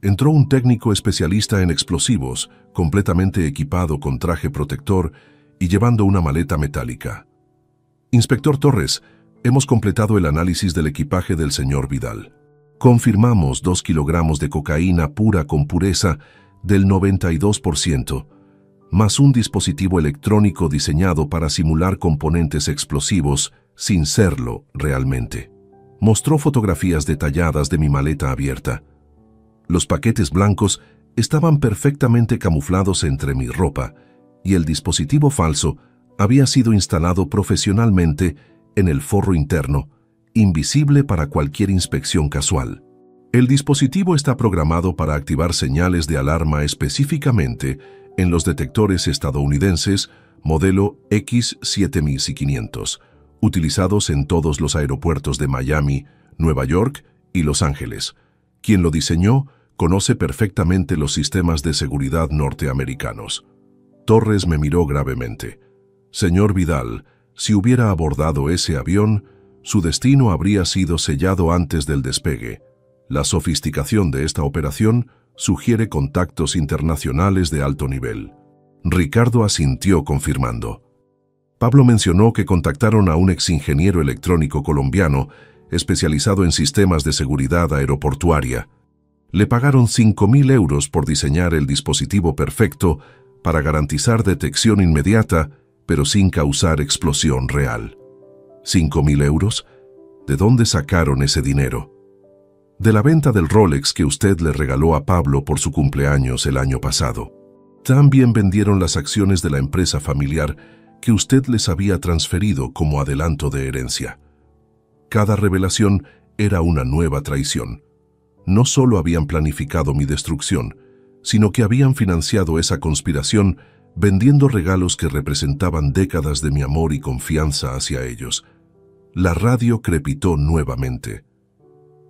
Entró un técnico especialista en explosivos, completamente equipado con traje protector y llevando una maleta metálica. Inspector Torres, hemos completado el análisis del equipaje del señor Vidal. Confirmamos 2 kilogramos de cocaína pura con pureza del 92%, más un dispositivo electrónico diseñado para simular componentes explosivos sin serlo realmente. Mostró fotografías detalladas de mi maleta abierta. Los paquetes blancos estaban perfectamente camuflados entre mi ropa y el dispositivo falso había sido instalado profesionalmente en el forro interno, invisible para cualquier inspección casual. El dispositivo está programado para activar señales de alarma específicamente en los detectores estadounidenses modelo X7500, utilizados en todos los aeropuertos de Miami, Nueva York y Los Ángeles. Quien lo diseñó conoce perfectamente los sistemas de seguridad norteamericanos. Torres me miró gravemente. Señor Vidal, si hubiera abordado ese avión, su destino habría sido sellado antes del despegue. La sofisticación de esta operación sugiere contactos internacionales de alto nivel. Ricardo asintió confirmando. Pablo mencionó que contactaron a un exingeniero electrónico colombiano especializado en sistemas de seguridad aeroportuaria. Le pagaron 5.000 euros por diseñar el dispositivo perfecto para garantizar detección inmediata, pero sin causar explosión real. ¿5.000 euros? ¿De dónde sacaron ese dinero? De la venta del Rolex que usted le regaló a Pablo por su cumpleaños el año pasado. También vendieron las acciones de la empresa familiar que usted les había transferido como adelanto de herencia. Cada revelación era una nueva traición. No solo habían planificado mi destrucción, sino que habían financiado esa conspiración vendiendo regalos que representaban décadas de mi amor y confianza hacia ellos. La radio crepitó nuevamente.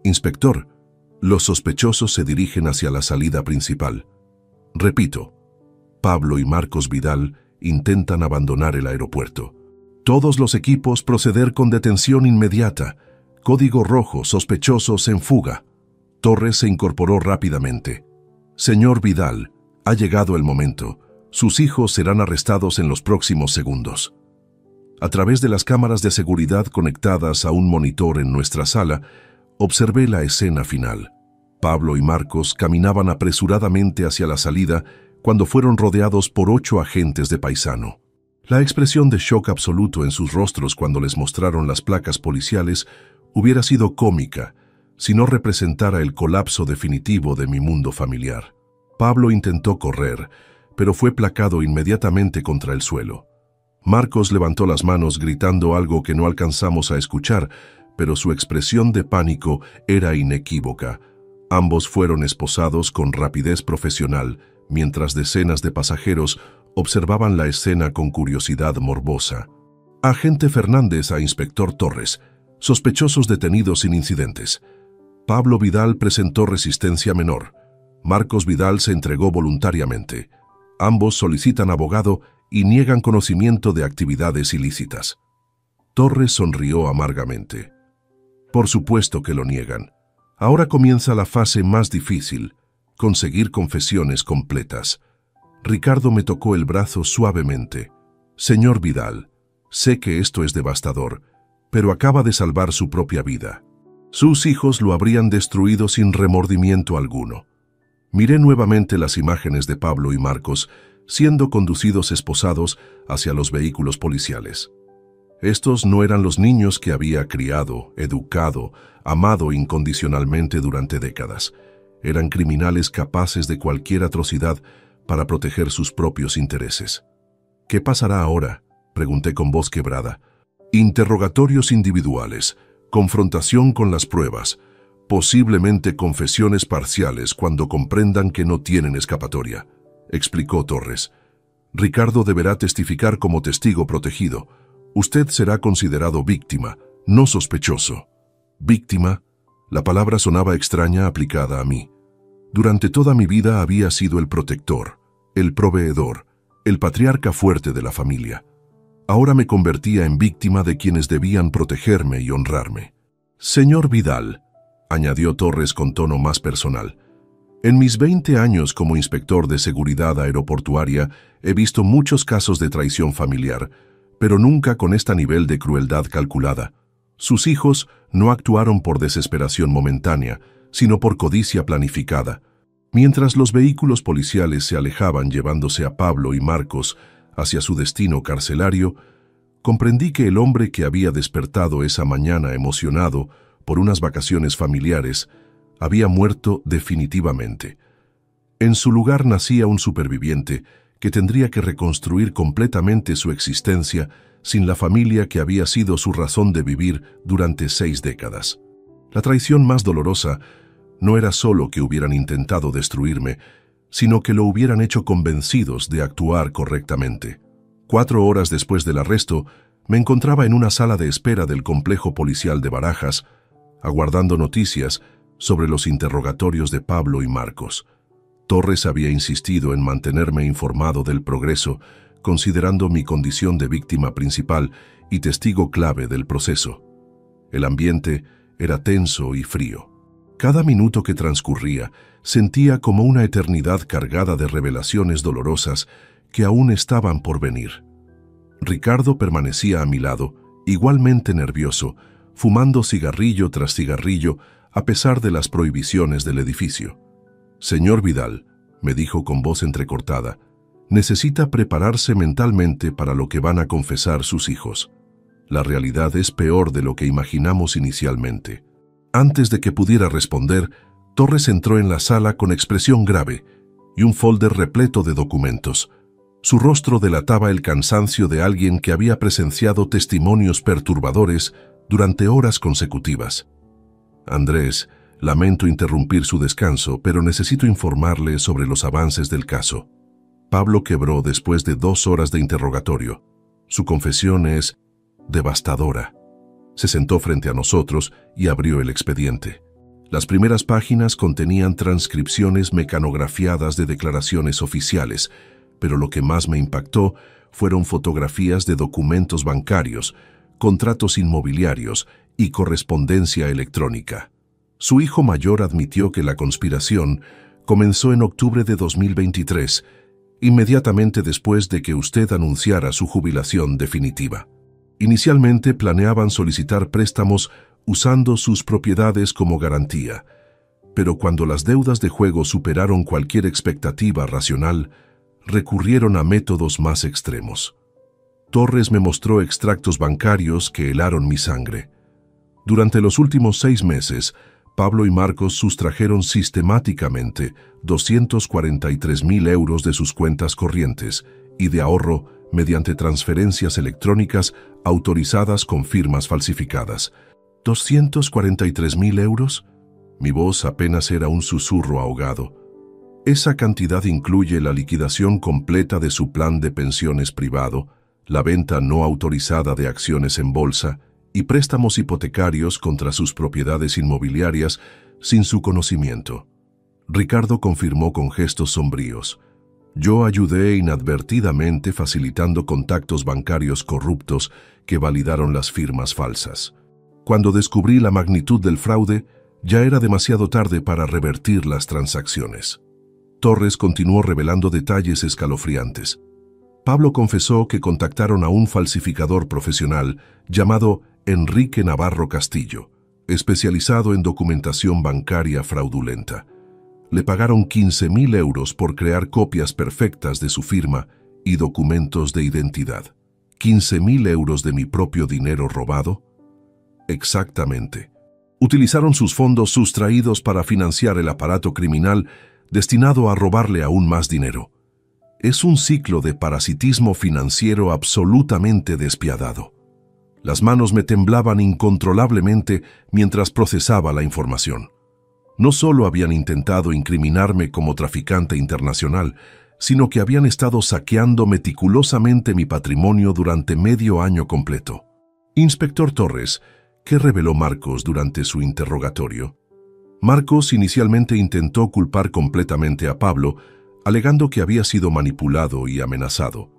Inspector, los sospechosos se dirigen hacia la salida principal. Repito, Pablo y Marcos Vidal intentan abandonar el aeropuerto. Todos los equipos proceder con detención inmediata. Código rojo, sospechosos en fuga. Torres se incorporó rápidamente. Señor Vidal, ha llegado el momento. Sus hijos serán arrestados en los próximos segundos. A través de las cámaras de seguridad conectadas a un monitor en nuestra sala, observé la escena final. Pablo y Marcos caminaban apresuradamente hacia la salida cuando fueron rodeados por 8 agentes de paisano. La expresión de shock absoluto en sus rostros cuando les mostraron las placas policiales hubiera sido cómica si no representara el colapso definitivo de mi mundo familiar. Pablo intentó correr, pero fue placado inmediatamente contra el suelo. Marcos levantó las manos gritando algo que no alcanzamos a escuchar, pero su expresión de pánico era inequívoca. Ambos fueron esposados con rapidez profesional, mientras decenas de pasajeros observaban la escena con curiosidad morbosa. Agente Fernández a Inspector Torres, sospechosos detenidos sin incidentes. Pablo Vidal presentó resistencia menor. Marcos Vidal se entregó voluntariamente. Ambos solicitan abogado y niegan conocimiento de actividades ilícitas. Torres sonrió amargamente. Por supuesto que lo niegan. Ahora comienza la fase más difícil, conseguir confesiones completas. Ricardo me tocó el brazo suavemente. Señor Vidal, sé que esto es devastador, pero acaba de salvar su propia vida. Sus hijos lo habrían destruido sin remordimiento alguno. Miré nuevamente las imágenes de Pablo y Marcos siendo conducidos esposados hacia los vehículos policiales. Estos no eran los niños que había criado, educado, amado incondicionalmente durante décadas. Eran criminales capaces de cualquier atrocidad para proteger sus propios intereses. ¿Qué pasará ahora?, pregunté con voz quebrada. Interrogatorios individuales, confrontación con las pruebas, posiblemente confesiones parciales cuando comprendan que no tienen escapatoria, explicó Torres. Ricardo deberá testificar como testigo protegido. Usted será considerado víctima, no sospechoso. Víctima, la palabra sonaba extraña aplicada a mí. Durante toda mi vida había sido el protector, el proveedor, el patriarca fuerte de la familia. Ahora me convertía en víctima de quienes debían protegerme y honrarme. Señor Vidal, añadió Torres con tono más personal, en mis 20 años como inspector de seguridad aeroportuaria he visto muchos casos de traición familiar, pero nunca con este nivel de crueldad calculada. Sus hijos no actuaron por desesperación momentánea, sino por codicia planificada. Mientras los vehículos policiales se alejaban llevándose a Pablo y Marcos hacia su destino carcelario, comprendí que el hombre que había despertado esa mañana emocionado por unas vacaciones familiares había muerto definitivamente. En su lugar nacía un superviviente que tendría que reconstruir completamente su existencia sin la familia que había sido su razón de vivir durante 6 décadas. La traición más dolorosa no era solo que hubieran intentado destruirme, sino que lo hubieran hecho convencidos de actuar correctamente. 4 horas después del arresto, me encontraba en una sala de espera del complejo policial de Barajas, aguardando noticias sobre los interrogatorios de Pablo y Marcos. Torres había insistido en mantenerme informado del progreso, considerando mi condición de víctima principal y testigo clave del proceso. El ambiente era tenso y frío. Cada minuto que transcurría sentía como una eternidad cargada de revelaciones dolorosas que aún estaban por venir. Ricardo permanecía a mi lado, igualmente nervioso, fumando cigarrillo tras cigarrillo a pesar de las prohibiciones del edificio. «Señor Vidal», me dijo con voz entrecortada, «necesita prepararse mentalmente para lo que van a confesar sus hijos. La realidad es peor de lo que imaginamos inicialmente». Antes de que pudiera responder, Torres entró en la sala con expresión grave y un folder repleto de documentos. Su rostro delataba el cansancio de alguien que había presenciado testimonios perturbadores durante horas consecutivas. «Andrés, lamento interrumpir su descanso, pero necesito informarle sobre los avances del caso». Pablo quebró después de 2 horas de interrogatorio. Su confesión es devastadora. Se sentó frente a nosotros y abrió el expediente. Las primeras páginas contenían transcripciones mecanografiadas de declaraciones oficiales, pero lo que más me impactó fueron fotografías de documentos bancarios, contratos inmobiliarios y correspondencia electrónica. Su hijo mayor admitió que la conspiración comenzó en octubre de 2023, inmediatamente después de que usted anunciara su jubilación definitiva. Inicialmente planeaban solicitar préstamos usando sus propiedades como garantía, pero cuando las deudas de juego superaron cualquier expectativa racional, recurrieron a métodos más extremos. Torres me mostró extractos bancarios que helaron mi sangre. Durante los últimos 6 meses, Pablo y Marcos sustrajeron sistemáticamente 243.000 euros de sus cuentas corrientes y de ahorro mediante transferencias electrónicas autorizadas con firmas falsificadas. ¿243.000 euros? Mi voz apenas era un susurro ahogado. Esa cantidad incluye la liquidación completa de su plan de pensiones privado, la venta no autorizada de acciones en bolsa y préstamos hipotecarios contra sus propiedades inmobiliarias sin su conocimiento. Ricardo confirmó con gestos sombríos. Yo ayudé inadvertidamente facilitando contactos bancarios corruptos que validaron las firmas falsas. Cuando descubrí la magnitud del fraude, ya era demasiado tarde para revertir las transacciones. Torres continuó revelando detalles escalofriantes. Pablo confesó que contactaron a un falsificador profesional llamado Enrique Navarro Castillo, especializado en documentación bancaria fraudulenta. Le pagaron 15.000 euros por crear copias perfectas de su firma y documentos de identidad. ¿15.000 euros de mi propio dinero robado? Exactamente. Utilizaron sus fondos sustraídos para financiar el aparato criminal destinado a robarle aún más dinero. Es un ciclo de parasitismo financiero absolutamente despiadado. Las manos me temblaban incontrolablemente mientras procesaba la información. No solo habían intentado incriminarme como traficante internacional, sino que habían estado saqueando meticulosamente mi patrimonio durante medio año completo. Inspector Torres, ¿Qué reveló Marcos durante su interrogatorio? Marcos inicialmente intentó culpar completamente a Pablo, alegando que había sido manipulado y amenazado.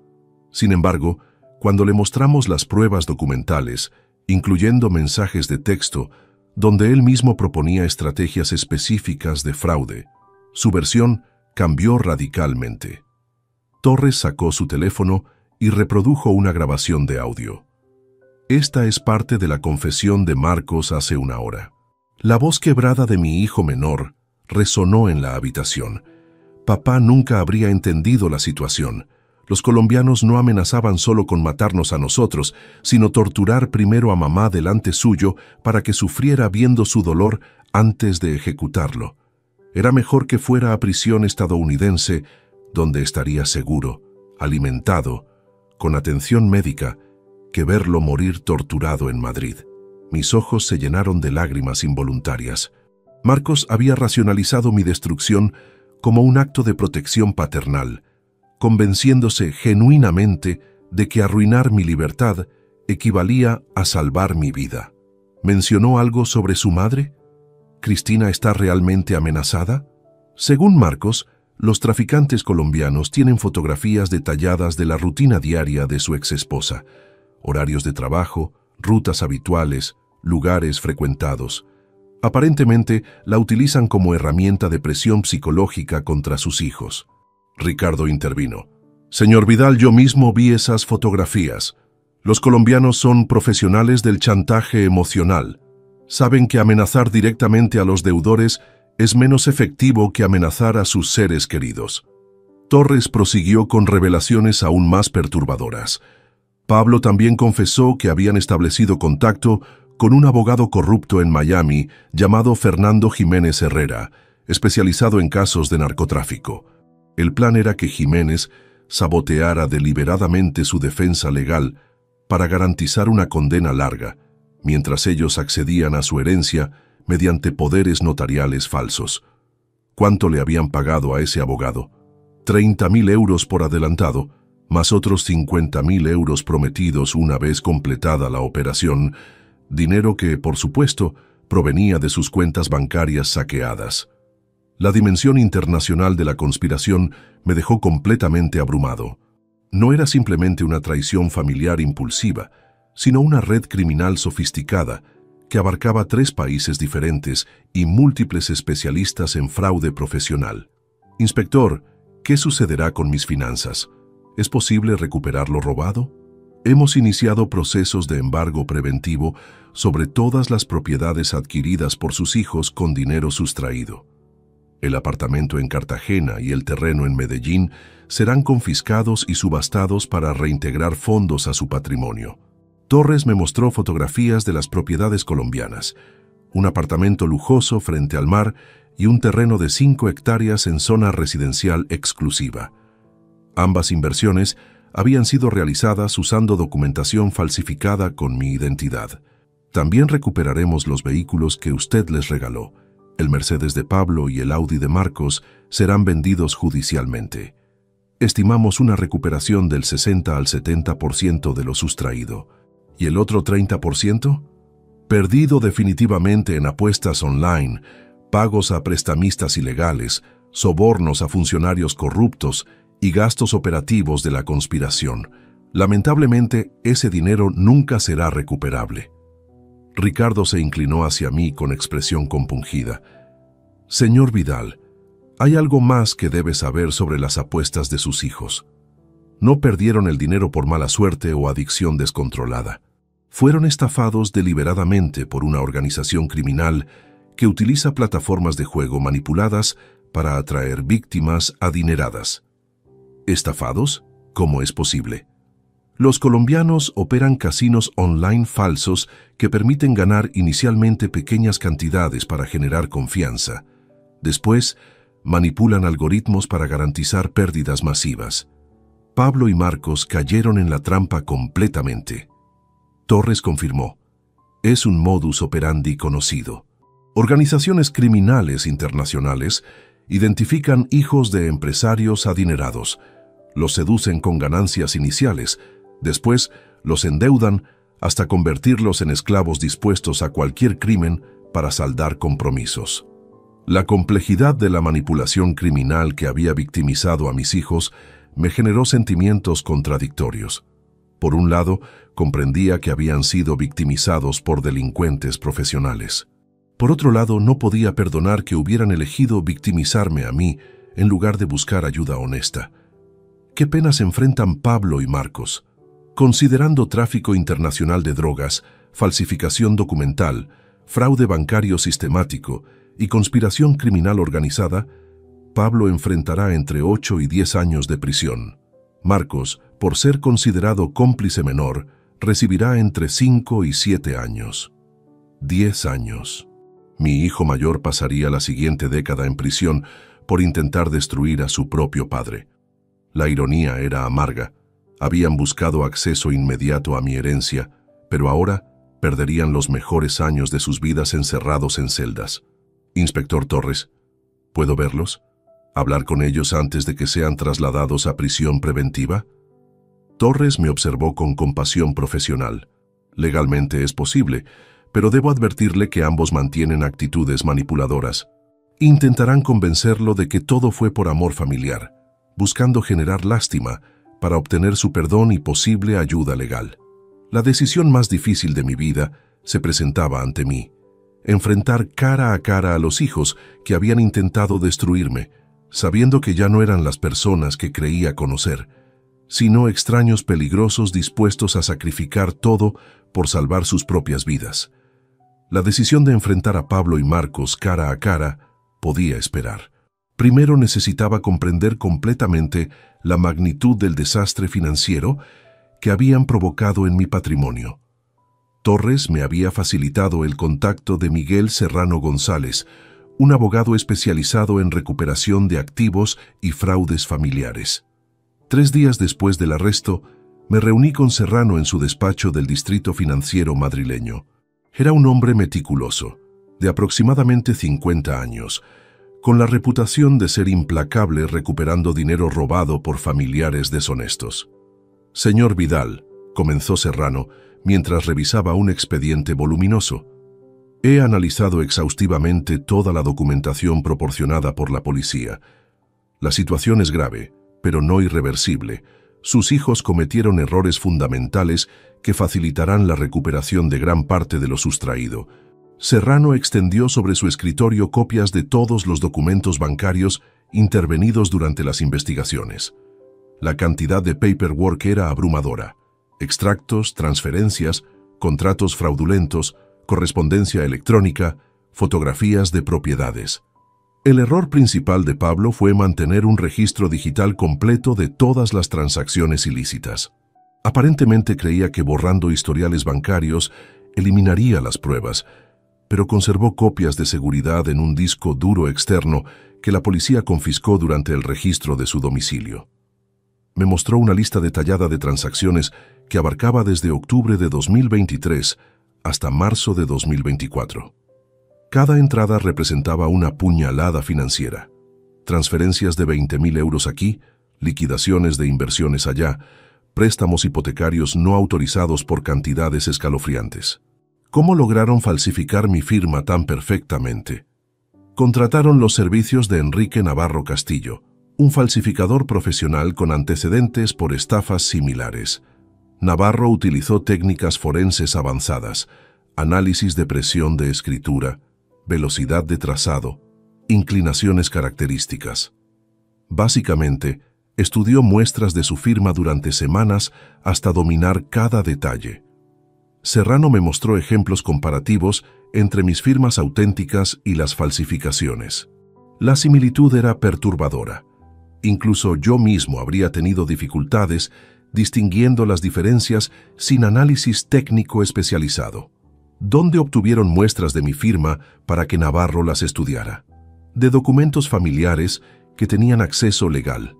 Sin embargo, cuando le mostramos las pruebas documentales, incluyendo mensajes de texto, donde él mismo proponía estrategias específicas de fraude, su versión cambió radicalmente. Torres sacó su teléfono y reprodujo una grabación de audio. Esta es parte de la confesión de Marcos hace una hora. La voz quebrada de mi hijo menor resonó en la habitación. Papá nunca habría entendido la situación. Los colombianos no amenazaban solo con matarnos a nosotros, sino torturar primero a mamá delante suyo para que sufriera viendo su dolor antes de ejecutarlo. Era mejor que fuera a prisión estadounidense, donde estaría seguro, alimentado, con atención médica, que verlo morir torturado en Madrid. Mis ojos se llenaron de lágrimas involuntarias. Marcos había racionalizado mi destrucción como un acto de protección paternal, convenciéndose genuinamente de que arruinar mi libertad equivalía a salvar mi vida. ¿Mencionó algo sobre su madre? ¿Cristina está realmente amenazada? Según Marcos, los traficantes colombianos tienen fotografías detalladas de la rutina diaria de su exesposa, horarios de trabajo, rutas habituales, lugares frecuentados. Aparentemente, la utilizan como herramienta de presión psicológica contra sus hijos. Ricardo intervino. Señor Vidal, yo mismo vi esas fotografías. Los colombianos son profesionales del chantaje emocional. Saben que amenazar directamente a los deudores es menos efectivo que amenazar a sus seres queridos. Torres prosiguió con revelaciones aún más perturbadoras. Pablo también confesó que habían establecido contacto con un abogado corrupto en Miami llamado Fernando Jiménez Herrera, especializado en casos de narcotráfico. El plan era que Jiménez saboteara deliberadamente su defensa legal para garantizar una condena larga, mientras ellos accedían a su herencia mediante poderes notariales falsos. ¿Cuánto le habían pagado a ese abogado? 30.000 euros por adelantado, más otros 50.000 euros prometidos una vez completada la operación, dinero que, por supuesto, provenía de sus cuentas bancarias saqueadas. La dimensión internacional de la conspiración me dejó completamente abrumado. No era simplemente una traición familiar impulsiva, sino una red criminal sofisticada que abarcaba 3 países diferentes y múltiples especialistas en fraude profesional. Inspector, ¿qué sucederá con mis finanzas? ¿Es posible recuperar lo robado? Hemos iniciado procesos de embargo preventivo sobre todas las propiedades adquiridas por sus hijos con dinero sustraído. El apartamento en Cartagena y el terreno en Medellín serán confiscados y subastados para reintegrar fondos a su patrimonio. Torres me mostró fotografías de las propiedades colombianas, un apartamento lujoso frente al mar y un terreno de 5 hectáreas en zona residencial exclusiva. Ambas inversiones habían sido realizadas usando documentación falsificada con mi identidad. También recuperaremos los vehículos que usted les regaló. El Mercedes de Pablo y el Audi de Marcos serán vendidos judicialmente. Estimamos una recuperación del 60 al 70% de lo sustraído. ¿Y el otro 30%? Perdido definitivamente en apuestas online, pagos a prestamistas ilegales, sobornos a funcionarios corruptos y gastos operativos de la conspiración. Lamentablemente, ese dinero nunca será recuperable. Ricardo se inclinó hacia mí con expresión compungida. Señor Vidal, hay algo más que debe saber sobre las apuestas de sus hijos. No perdieron el dinero por mala suerte o adicción descontrolada. Fueron estafados deliberadamente por una organización criminal que utiliza plataformas de juego manipuladas para atraer víctimas adineradas. ¿Estafados? ¿Cómo es posible? Los colombianos operan casinos online falsos que permiten ganar inicialmente pequeñas cantidades para generar confianza. Después, manipulan algoritmos para garantizar pérdidas masivas. Pablo y Marcos cayeron en la trampa completamente. Torres confirmó. Es un modus operandi conocido. Organizaciones criminales internacionales identifican hijos de empresarios adinerados, los seducen con ganancias iniciales, después los endeudan hasta convertirlos en esclavos dispuestos a cualquier crimen para saldar compromisos. La complejidad de la manipulación criminal que había victimizado a mis hijos me generó sentimientos contradictorios. Por un lado, comprendía que habían sido victimizados por delincuentes profesionales. Por otro lado, no podía perdonar que hubieran elegido victimizarme a mí en lugar de buscar ayuda honesta. ¿Qué penas enfrentan Pablo y Marcos? Considerando tráfico internacional de drogas, falsificación documental, fraude bancario sistemático y conspiración criminal organizada, Pablo enfrentará entre 8 y 10 años de prisión. Marcos, por ser considerado cómplice menor, recibirá entre 5 y 7 años. 10 años. Mi hijo mayor pasaría la siguiente década en prisión por intentar destruir a su propio padre. La ironía era amarga. Habían buscado acceso inmediato a mi herencia, pero ahora perderían los mejores años de sus vidas encerrados en celdas. Inspector Torres, ¿puedo verlos? ¿Hablar con ellos antes de que sean trasladados a prisión preventiva? Torres me observó con compasión profesional. Legalmente es posible, pero debo advertirle que ambos mantienen actitudes manipuladoras. Intentarán convencerlo de que todo fue por amor familiar, buscando generar lástima para obtener su perdón y posible ayuda legal. La decisión más difícil de mi vida se presentaba ante mí: enfrentar cara a cara a los hijos que habían intentado destruirme, sabiendo que ya no eran las personas que creía conocer, sino extraños peligrosos dispuestos a sacrificar todo por salvar sus propias vidas. La decisión de enfrentar a Pablo y Marcos cara a cara podía esperar. Primero necesitaba comprender completamente la magnitud del desastre financiero que habían provocado en mi patrimonio. Torres me había facilitado el contacto de Miguel Serrano González, un abogado especializado en recuperación de activos y fraudes familiares. 3 días después del arresto, me reuní con Serrano en su despacho del Distrito Financiero madrileño. Era un hombre meticuloso, de aproximadamente 50 años, con la reputación de ser implacable recuperando dinero robado por familiares deshonestos. «Señor Vidal», comenzó Serrano, mientras revisaba un expediente voluminoso, «he analizado exhaustivamente toda la documentación proporcionada por la policía. La situación es grave, pero no irreversible. Sus hijos cometieron errores fundamentales que facilitarán la recuperación de gran parte de lo sustraído». Serrano extendió sobre su escritorio copias de todos los documentos bancarios intervenidos durante las investigaciones. La cantidad de paperwork era abrumadora: extractos, transferencias, contratos fraudulentos, correspondencia electrónica, fotografías de propiedades. El error principal de Pablo fue mantener un registro digital completo de todas las transacciones ilícitas. Aparentemente creía que borrando historiales bancarios eliminaría las pruebas, pero conservó copias de seguridad en un disco duro externo que la policía confiscó durante el registro de su domicilio. Me mostró una lista detallada de transacciones que abarcaba desde octubre de 2023 hasta marzo de 2024. Cada entrada representaba una puñalada financiera: transferencias de 20.000 euros aquí, liquidaciones de inversiones allá, préstamos hipotecarios no autorizados por cantidades escalofriantes. ¿Cómo lograron falsificar mi firma tan perfectamente? Contrataron los servicios de Enrique Navarro Castillo, un falsificador profesional con antecedentes por estafas similares. Navarro utilizó técnicas forenses avanzadas, análisis de presión de escritura, velocidad de trazado, inclinaciones características. Básicamente, estudió muestras de su firma durante semanas hasta dominar cada detalle. Serrano me mostró ejemplos comparativos entre mis firmas auténticas y las falsificaciones. La similitud era perturbadora. Incluso yo mismo habría tenido dificultades distinguiendo las diferencias sin análisis técnico especializado. ¿Dónde obtuvieron muestras de mi firma para que Navarro las estudiara? De documentos familiares que tenían acceso legal,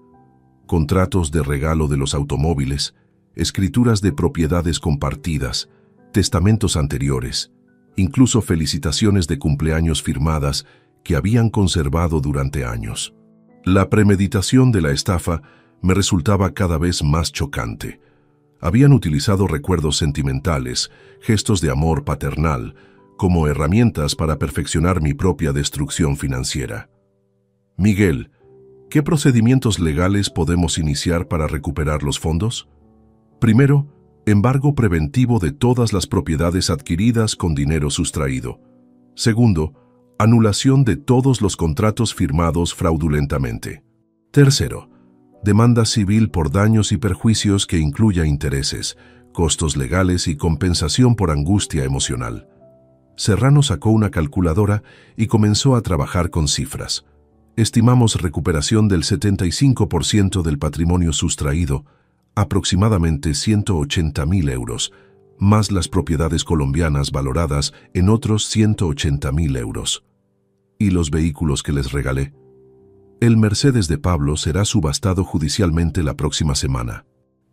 contratos de regalo de los automóviles, escrituras de propiedades compartidas, testamentos anteriores, incluso felicitaciones de cumpleaños firmadas que habían conservado durante años. La premeditación de la estafa me resultaba cada vez más chocante. Habían utilizado recuerdos sentimentales, gestos de amor paternal, como herramientas para perfeccionar mi propia destrucción financiera. Miguel, ¿qué procedimientos legales podemos iniciar para recuperar los fondos? Primero, embargo preventivo de todas las propiedades adquiridas con dinero sustraído. Segundo, anulación de todos los contratos firmados fraudulentamente. Tercero, demanda civil por daños y perjuicios que incluya intereses, costos legales y compensación por angustia emocional. Serrano sacó una calculadora y comenzó a trabajar con cifras. Estimamos recuperación del 75% del patrimonio sustraído, aproximadamente 180.000 euros, más las propiedades colombianas valoradas en otros 180.000 euros. ¿Y los vehículos que les regalé? El Mercedes de Pablo será subastado judicialmente la próxima semana.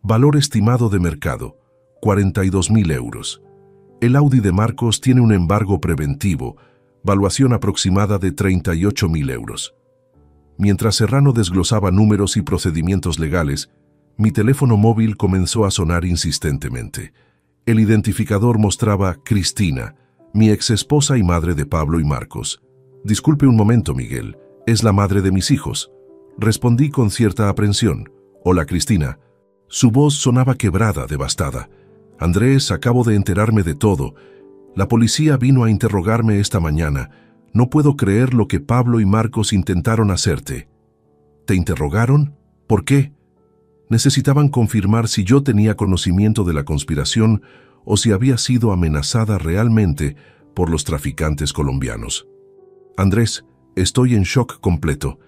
Valor estimado de mercado, 42.000 euros. El Audi de Marcos tiene un embargo preventivo, valuación aproximada de 38.000 euros. Mientras Serrano desglosaba números y procedimientos legales, mi teléfono móvil comenzó a sonar insistentemente. El identificador mostraba Cristina, mi exesposa y madre de Pablo y Marcos. Disculpe un momento, Miguel, es la madre de mis hijos. Respondí con cierta aprensión. Hola, Cristina. Su voz sonaba quebrada, devastada. Andrés, acabo de enterarme de todo. La policía vino a interrogarme esta mañana. No puedo creer lo que Pablo y Marcos intentaron hacerte. ¿Te interrogaron? ¿Por qué? Necesitaban confirmar si yo tenía conocimiento de la conspiración o si había sido amenazada realmente por los traficantes colombianos. Andrés, estoy en shock completo.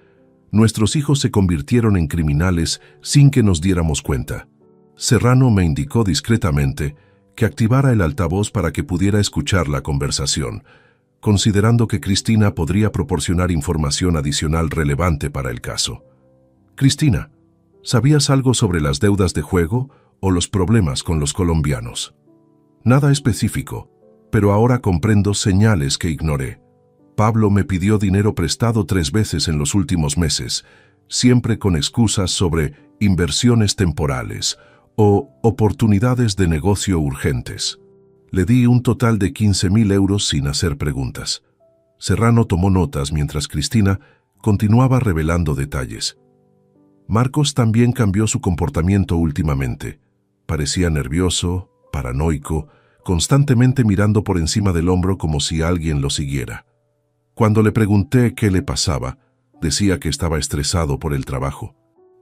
Nuestros hijos se convirtieron en criminales sin que nos diéramos cuenta. Serrano me indicó discretamente que activara el altavoz para que pudiera escuchar la conversación, considerando que Cristina podría proporcionar información adicional relevante para el caso. Cristina, ¿sabías algo sobre las deudas de juego o los problemas con los colombianos? Nada específico, pero ahora comprendo señales que ignoré. Pablo me pidió dinero prestado 3 veces en los últimos meses, siempre con excusas sobre inversiones temporales o oportunidades de negocio urgentes. Le di un total de 15.000 euros sin hacer preguntas. Serrano tomó notas mientras Cristina continuaba revelando detalles. Marcos también cambió su comportamiento últimamente. Parecía nervioso, paranoico, constantemente mirando por encima del hombro como si alguien lo siguiera. Cuando le pregunté qué le pasaba, decía que estaba estresado por el trabajo.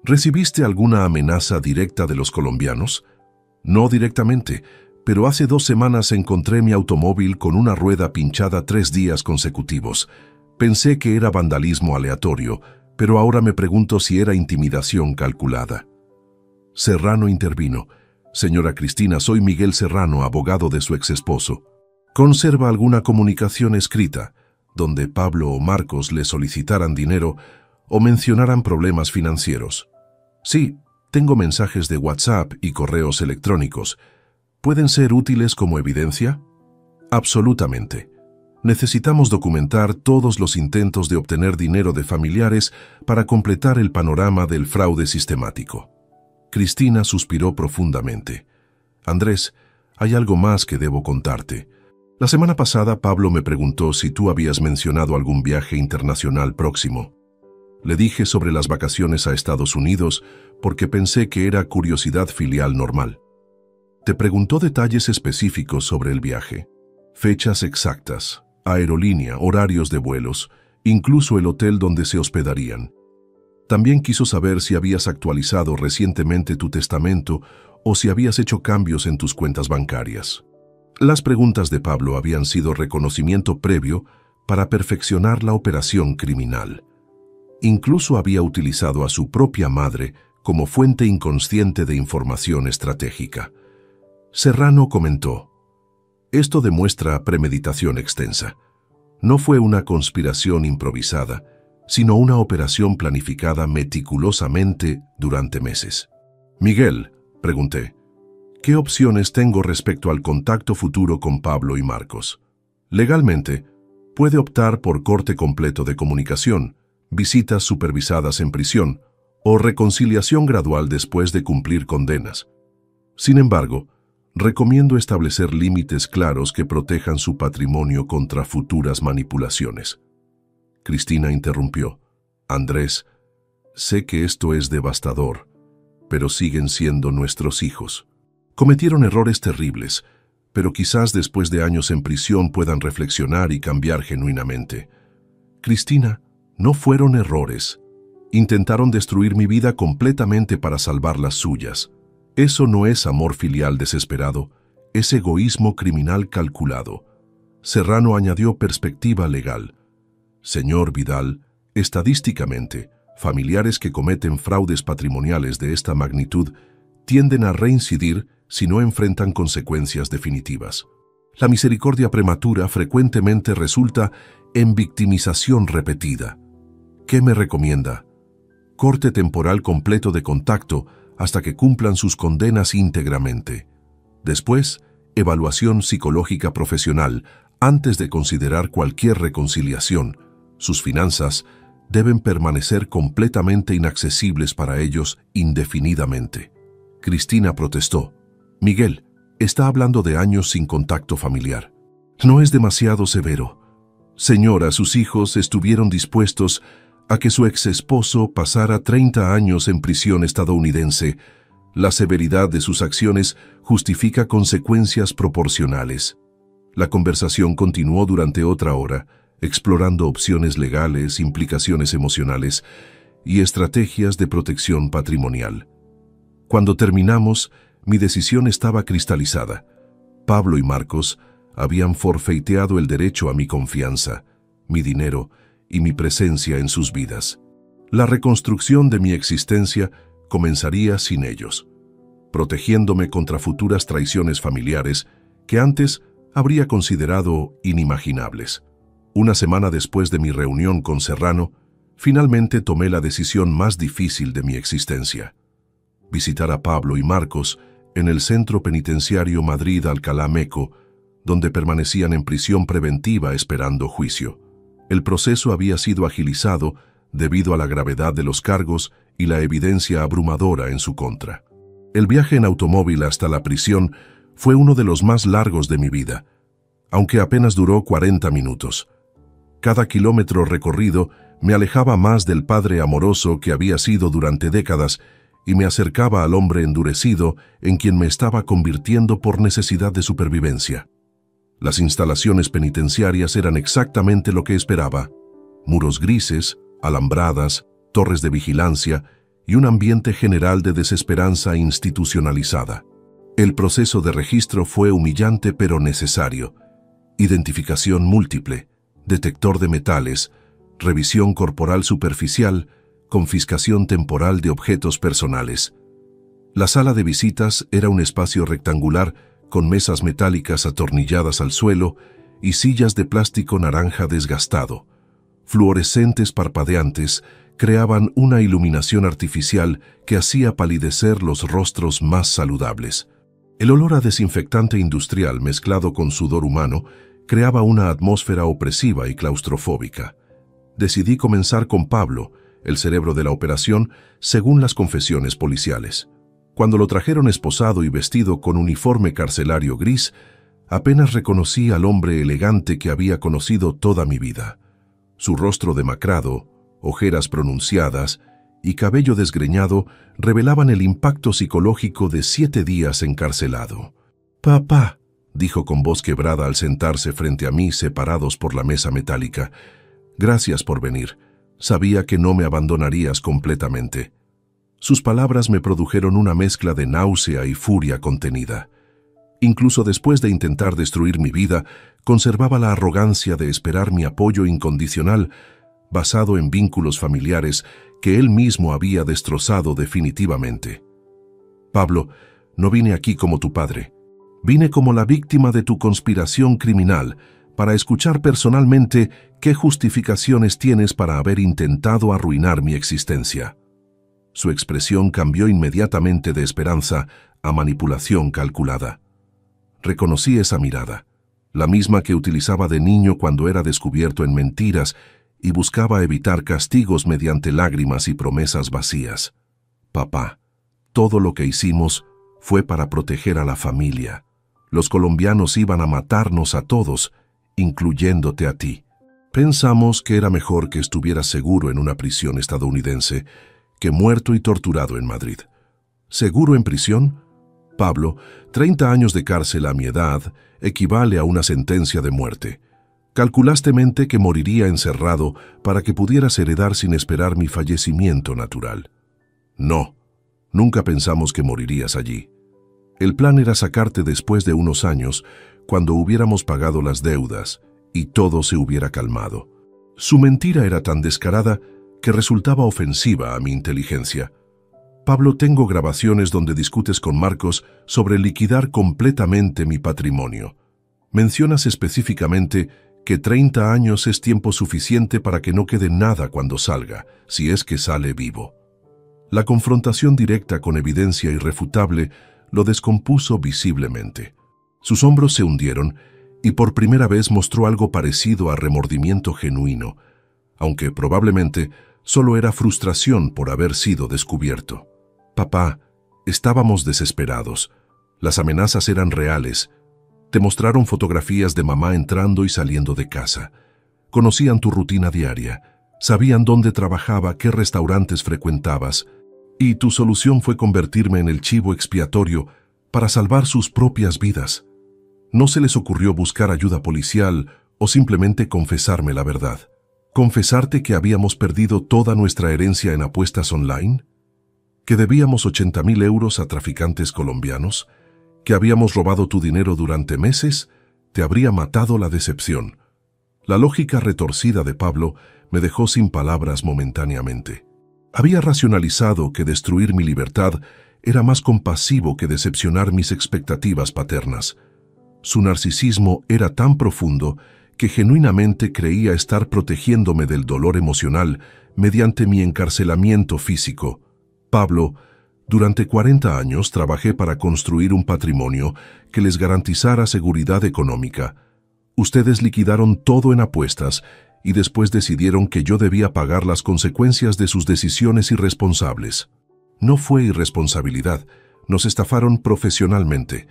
¿Recibiste alguna amenaza directa de los colombianos? No directamente, pero hace 2 semanas encontré mi automóvil con una rueda pinchada 3 días consecutivos. Pensé que era vandalismo aleatorio, pero ahora me pregunto si era intimidación calculada. Serrano intervino. Señora Cristina, soy Miguel Serrano, abogado de su exesposo. ¿Conserva alguna comunicación escrita donde Pablo o Marcos le solicitaran dinero o mencionaran problemas financieros? Sí, tengo mensajes de WhatsApp y correos electrónicos. ¿Pueden ser útiles como evidencia? Absolutamente. Necesitamos documentar todos los intentos de obtener dinero de familiares para completar el panorama del fraude sistemático. Cristina suspiró profundamente. Andrés, hay algo más que debo contarte. La semana pasada Pablo me preguntó si tú habías mencionado algún viaje internacional próximo. Le dije sobre las vacaciones a Estados Unidos porque pensé que era curiosidad filial normal. Te preguntó detalles específicos sobre el viaje, fechas exactas, aerolínea, horarios de vuelos, incluso el hotel donde se hospedarían. También quiso saber si habías actualizado recientemente tu testamento o si habías hecho cambios en tus cuentas bancarias. Las preguntas de Pablo habían sido reconocimiento previo para perfeccionar la operación criminal. Incluso había utilizado a su propia madre como fuente inconsciente de información estratégica. Serrano comentó: esto demuestra premeditación extensa. No fue una conspiración improvisada, sino una operación planificada meticulosamente durante meses. Miguel, pregunté, ¿qué opciones tengo respecto al contacto futuro con Pablo y Marcos? Legalmente, puede optar por corte completo de comunicación, visitas supervisadas en prisión o reconciliación gradual después de cumplir condenas. Sin embargo, recomiendo establecer límites claros que protejan su patrimonio contra futuras manipulaciones. Cristina interrumpió. Andrés, sé que esto es devastador, pero siguen siendo nuestros hijos. Cometieron errores terribles, pero quizás después de años en prisión puedan reflexionar y cambiar genuinamente. Cristina, no fueron errores. Intentaron destruir mi vida completamente para salvar las suyas. Eso no es amor filial desesperado, es egoísmo criminal calculado. Serrano añadió perspectiva legal. Señor Vidal, estadísticamente, familiares que cometen fraudes patrimoniales de esta magnitud tienden a reincidir si no enfrentan consecuencias definitivas. La misericordia prematura frecuentemente resulta en victimización repetida. ¿Qué me recomienda? Corte temporal completo de contacto hasta que cumplan sus condenas íntegramente. Después, evaluación psicológica profesional antes de considerar cualquier reconciliación. Sus finanzas deben permanecer completamente inaccesibles para ellos indefinidamente. Cristina protestó. Miguel, está hablando de años sin contacto familiar. No es demasiado severo. Señora, sus hijos estuvieron dispuestos a que su exesposo pasara 30 años en prisión estadounidense. La severidad de sus acciones justifica consecuencias proporcionales. La conversación continuó durante otra hora, explorando opciones legales, implicaciones emocionales y estrategias de protección patrimonial. Cuando terminamos, mi decisión estaba cristalizada. Pablo y Marcos habían forfeiteado el derecho a mi confianza, mi dinero y mi presencia en sus vidas. La reconstrucción de mi existencia comenzaría sin ellos, protegiéndome contra futuras traiciones familiares que antes habría considerado inimaginables. Una semana después de mi reunión con Serrano, finalmente tomé la decisión más difícil de mi existencia: visitar a Pablo y Marcos en el centro penitenciario Madrid-Alcalá Meco, donde permanecían en prisión preventiva esperando juicio. El proceso había sido agilizado debido a la gravedad de los cargos y la evidencia abrumadora en su contra. El viaje en automóvil hasta la prisión fue uno de los más largos de mi vida, aunque apenas duró 40 minutos. Cada kilómetro recorrido me alejaba más del padre amoroso que había sido durante décadas y me acercaba al hombre endurecido en quien me estaba convirtiendo por necesidad de supervivencia. Las instalaciones penitenciarias eran exactamente lo que esperaba: muros grises, alambradas, torres de vigilancia y un ambiente general de desesperanza institucionalizada. El proceso de registro fue humillante pero necesario. Identificación múltiple, detector de metales, revisión corporal superficial, confiscación temporal de objetos personales. La sala de visitas era un espacio rectangular con mesas metálicas atornilladas al suelo y sillas de plástico naranja desgastado. Fluorescentes parpadeantes creaban una iluminación artificial que hacía palidecer los rostros más saludables. El olor a desinfectante industrial mezclado con sudor humano creaba una atmósfera opresiva y claustrofóbica. Decidí comenzar con Pablo, el cerebro de la operación, según las confesiones policiales. Cuando lo trajeron esposado y vestido con uniforme carcelario gris, apenas reconocí al hombre elegante que había conocido toda mi vida. Su rostro demacrado, ojeras pronunciadas y cabello desgreñado revelaban el impacto psicológico de 7 días encarcelado. «Papá», dijo con voz quebrada al sentarse frente a mí separados por la mesa metálica, «gracias por venir. Sabía que no me abandonarías completamente». Sus palabras me produjeron una mezcla de náusea y furia contenida. Incluso después de intentar destruir mi vida, conservaba la arrogancia de esperar mi apoyo incondicional, basado en vínculos familiares que él mismo había destrozado definitivamente. «Pablo, no vine aquí como tu padre. Vine como la víctima de tu conspiración criminal, para escuchar personalmente qué justificaciones tienes para haber intentado arruinar mi existencia». Su expresión cambió inmediatamente de esperanza a manipulación calculada. Reconocí esa mirada, la misma que utilizaba de niño cuando era descubierto en mentiras y buscaba evitar castigos mediante lágrimas y promesas vacías. «Papá, todo lo que hicimos fue para proteger a la familia. Los colombianos iban a matarnos a todos, incluyéndote a ti. Pensamos que era mejor que estuvieras seguro en una prisión estadounidense que muerto y torturado en Madrid. ¿Seguro en prisión? Pablo, 30 años de cárcel a mi edad equivale a una sentencia de muerte. Calculaste mente que moriría encerrado para que pudieras heredar sin esperar mi fallecimiento natural. No, nunca pensamos que morirías allí. El plan era sacarte después de unos años, cuando hubiéramos pagado las deudas y todo se hubiera calmado. Su mentira era tan descarada que resultaba ofensiva a mi inteligencia. Pablo, tengo grabaciones donde discutes con Marcos sobre liquidar completamente mi patrimonio. Mencionas específicamente que 30 años es tiempo suficiente para que no quede nada cuando salga, si es que sale vivo. La confrontación directa con evidencia irrefutable lo descompuso visiblemente. Sus hombros se hundieron y por primera vez mostró algo parecido a remordimiento genuino, aunque probablemente solo era frustración por haber sido descubierto. Papá, estábamos desesperados. Las amenazas eran reales. Te mostraron fotografías de mamá entrando y saliendo de casa. Conocían tu rutina diaria. Sabían dónde trabajaba, qué restaurantes frecuentabas. Y tu solución fue convertirme en el chivo expiatorio para salvar sus propias vidas. ¿No se les ocurrió buscar ayuda policial o simplemente confesarme la verdad? ¿Confesarte que habíamos perdido toda nuestra herencia en apuestas online? ¿Que debíamos 80.000 euros a traficantes colombianos? ¿Que habíamos robado tu dinero durante meses? Te habría matado la decepción. La lógica retorcida de Pablo me dejó sin palabras momentáneamente. Había racionalizado que destruir mi libertad era más compasivo que decepcionar mis expectativas paternas. Su narcisismo era tan profundo que genuinamente creía estar protegiéndome del dolor emocional mediante mi encarcelamiento físico. Pablo, durante 40 años trabajé para construir un patrimonio que les garantizara seguridad económica. Ustedes liquidaron todo en apuestas y después decidieron que yo debía pagar las consecuencias de sus decisiones irresponsables. No fue irresponsabilidad, nos estafaron profesionalmente.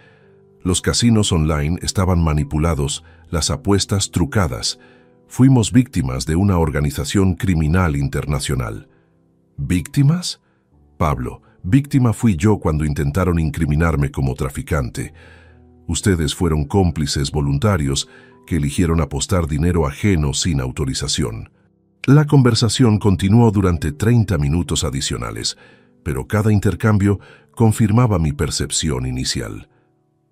Los casinos online estaban manipulados, las apuestas trucadas. Fuimos víctimas de una organización criminal internacional. ¿Víctimas? Pablo, víctima fui yo cuando intentaron incriminarme como traficante. Ustedes fueron cómplices voluntarios que eligieron apostar dinero ajeno sin autorización. La conversación continuó durante 30 minutos adicionales, pero cada intercambio confirmaba mi percepción inicial.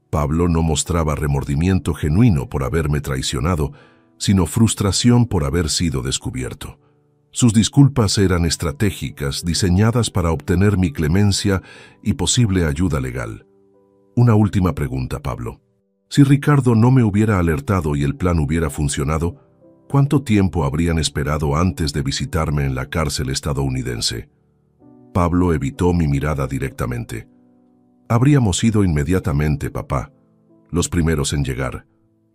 Pablo no mostraba remordimiento genuino por haberme traicionado, sino frustración por haber sido descubierto. Sus disculpas eran estratégicas, diseñadas para obtener mi clemencia y posible ayuda legal. Una última pregunta, Pablo. Si Ricardo no me hubiera alertado y el plan hubiera funcionado, ¿cuánto tiempo habrían esperado antes de visitarme en la cárcel estadounidense? Pablo evitó mi mirada directamente. Habríamos ido inmediatamente, papá. Los primeros en llegar.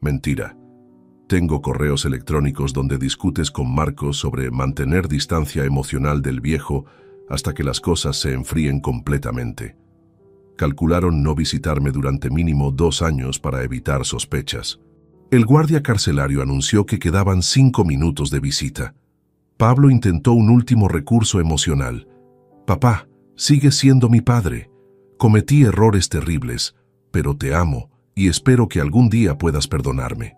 Mentira. Tengo correos electrónicos donde discutes con Marcos sobre mantener distancia emocional del viejo hasta que las cosas se enfríen completamente. Calcularon no visitarme durante mínimo 2 años para evitar sospechas. El guardia carcelario anunció que quedaban 5 minutos de visita. Pablo intentó un último recurso emocional. Papá, sigues siendo mi padre. Cometí errores terribles, pero te amo y espero que algún día puedas perdonarme.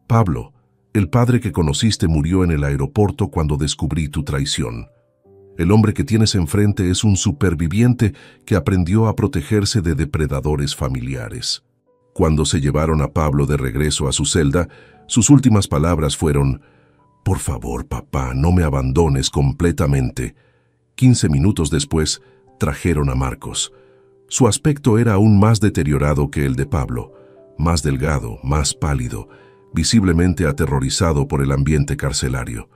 Pablo, el padre que conociste murió en el aeropuerto cuando descubrí tu traición. El hombre que tienes enfrente es un superviviente que aprendió a protegerse de depredadores familiares. Cuando se llevaron a Pablo de regreso a su celda, sus últimas palabras fueron: «Por favor, papá, no me abandones completamente». 15 minutos después, trajeron a Marcos. Su aspecto era aún más deteriorado que el de Pablo, más delgado, más pálido, visiblemente aterrorizado por el ambiente carcelario.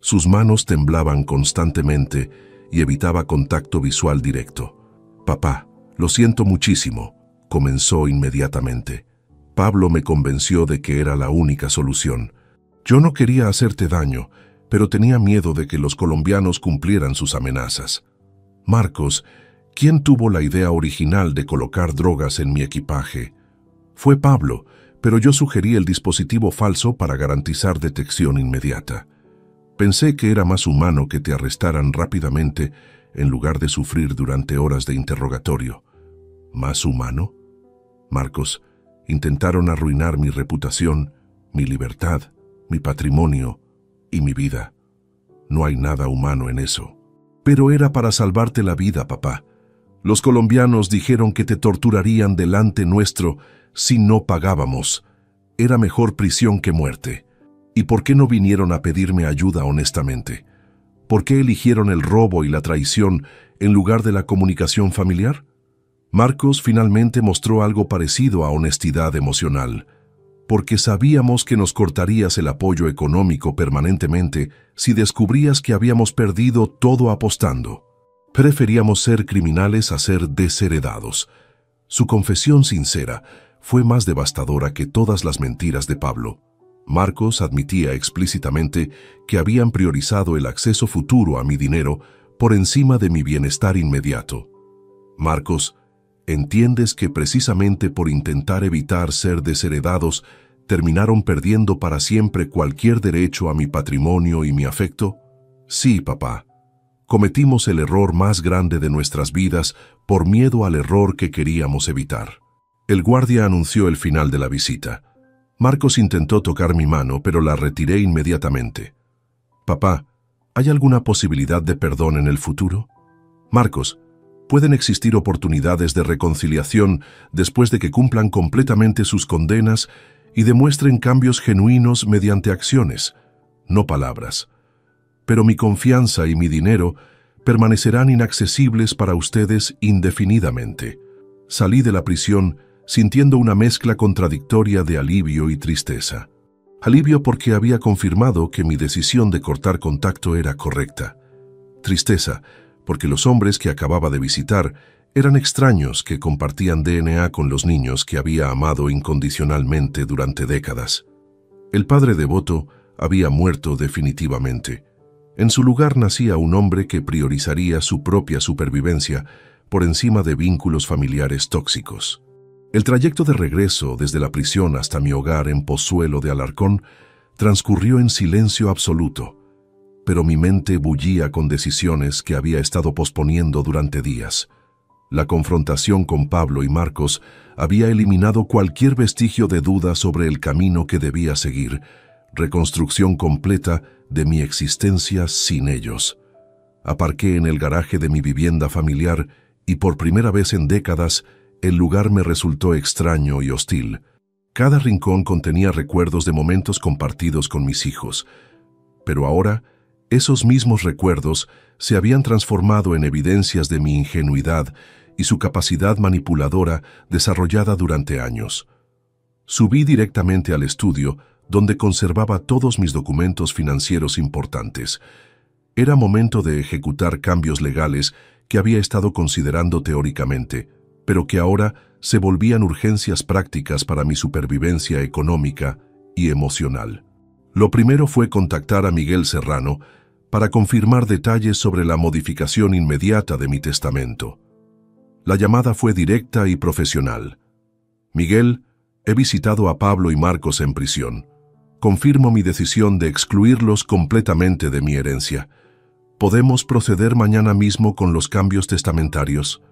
Sus manos temblaban constantemente y evitaba contacto visual directo. «Papá, lo siento muchísimo», comenzó inmediatamente. Pablo me convenció de que era la única solución. Yo no quería hacerte daño, pero tenía miedo de que los colombianos cumplieran sus amenazas. Marcos, ¿Quién tuvo la idea original de colocar drogas en mi equipaje? Fue Pablo, pero yo sugerí el dispositivo falso para garantizar detección inmediata. Pensé que era más humano que te arrestaran rápidamente en lugar de sufrir durante horas de interrogatorio. ¿Más humano? Marcos, intentaron arruinar mi reputación, mi libertad, mi patrimonio y mi vida. No hay nada humano en eso. Pero era para salvarte la vida, papá. Los colombianos dijeron que te torturarían delante nuestro si no pagábamos. Era mejor prisión que muerte. ¿Y por qué no vinieron a pedirme ayuda honestamente? ¿Por qué eligieron el robo y la traición en lugar de la comunicación familiar? Marcos finalmente mostró algo parecido a honestidad emocional, porque sabíamos que nos cortarías el apoyo económico permanentemente si descubrías que habíamos perdido todo apostando. Preferíamos ser criminales a ser desheredados. Su confesión sincera fue más devastadora que todas las mentiras de Pablo. Marcos admitía explícitamente que habían priorizado el acceso futuro a mi dinero por encima de mi bienestar inmediato. Marcos, ¿entiendes que precisamente por intentar evitar ser desheredados, terminaron perdiendo para siempre cualquier derecho a mi patrimonio y mi afecto? Sí, papá. Cometimos el error más grande de nuestras vidas por miedo al error que queríamos evitar. El guardia anunció el final de la visita. Marcos intentó tocar mi mano, pero la retiré inmediatamente. Papá, ¿hay alguna posibilidad de perdón en el futuro? Marcos, pueden existir oportunidades de reconciliación después de que cumplan completamente sus condenas y demuestren cambios genuinos mediante acciones, no palabras. Pero mi confianza y mi dinero permanecerán inaccesibles para ustedes indefinidamente. Salí de la prisión sintiendo una mezcla contradictoria de alivio y tristeza. Alivio porque había confirmado que mi decisión de cortar contacto era correcta. Tristeza porque los hombres que acababa de visitar eran extraños que compartían DNA con los niños que había amado incondicionalmente durante décadas. El padre devoto había muerto definitivamente. En su lugar nacía un hombre que priorizaría su propia supervivencia por encima de vínculos familiares tóxicos. El trayecto de regreso desde la prisión hasta mi hogar en Pozuelo de Alarcón transcurrió en silencio absoluto, pero mi mente bullía con decisiones que había estado posponiendo durante días. La confrontación con Pablo y Marcos había eliminado cualquier vestigio de duda sobre el camino que debía seguir, reconstrucción completa de mi existencia sin ellos. Aparqué en el garaje de mi vivienda familiar y por primera vez en décadas el lugar me resultó extraño y hostil. Cada rincón contenía recuerdos de momentos compartidos con mis hijos, pero ahora esos mismos recuerdos se habían transformado en evidencias de mi ingenuidad y su capacidad manipuladora desarrollada durante años. Subí directamente al estudio, donde conservaba todos mis documentos financieros importantes. Era momento de ejecutar cambios legales que había estado considerando teóricamente, pero que ahora se volvían urgencias prácticas para mi supervivencia económica y emocional. Lo primero fue contactar a Miguel Serrano para confirmar detalles sobre la modificación inmediata de mi testamento. La llamada fue directa y profesional. Miguel, he visitado a Pablo y Marcos en prisión. Confirmo mi decisión de excluirlos completamente de mi herencia. ¿Podemos proceder mañana mismo con los cambios testamentarios?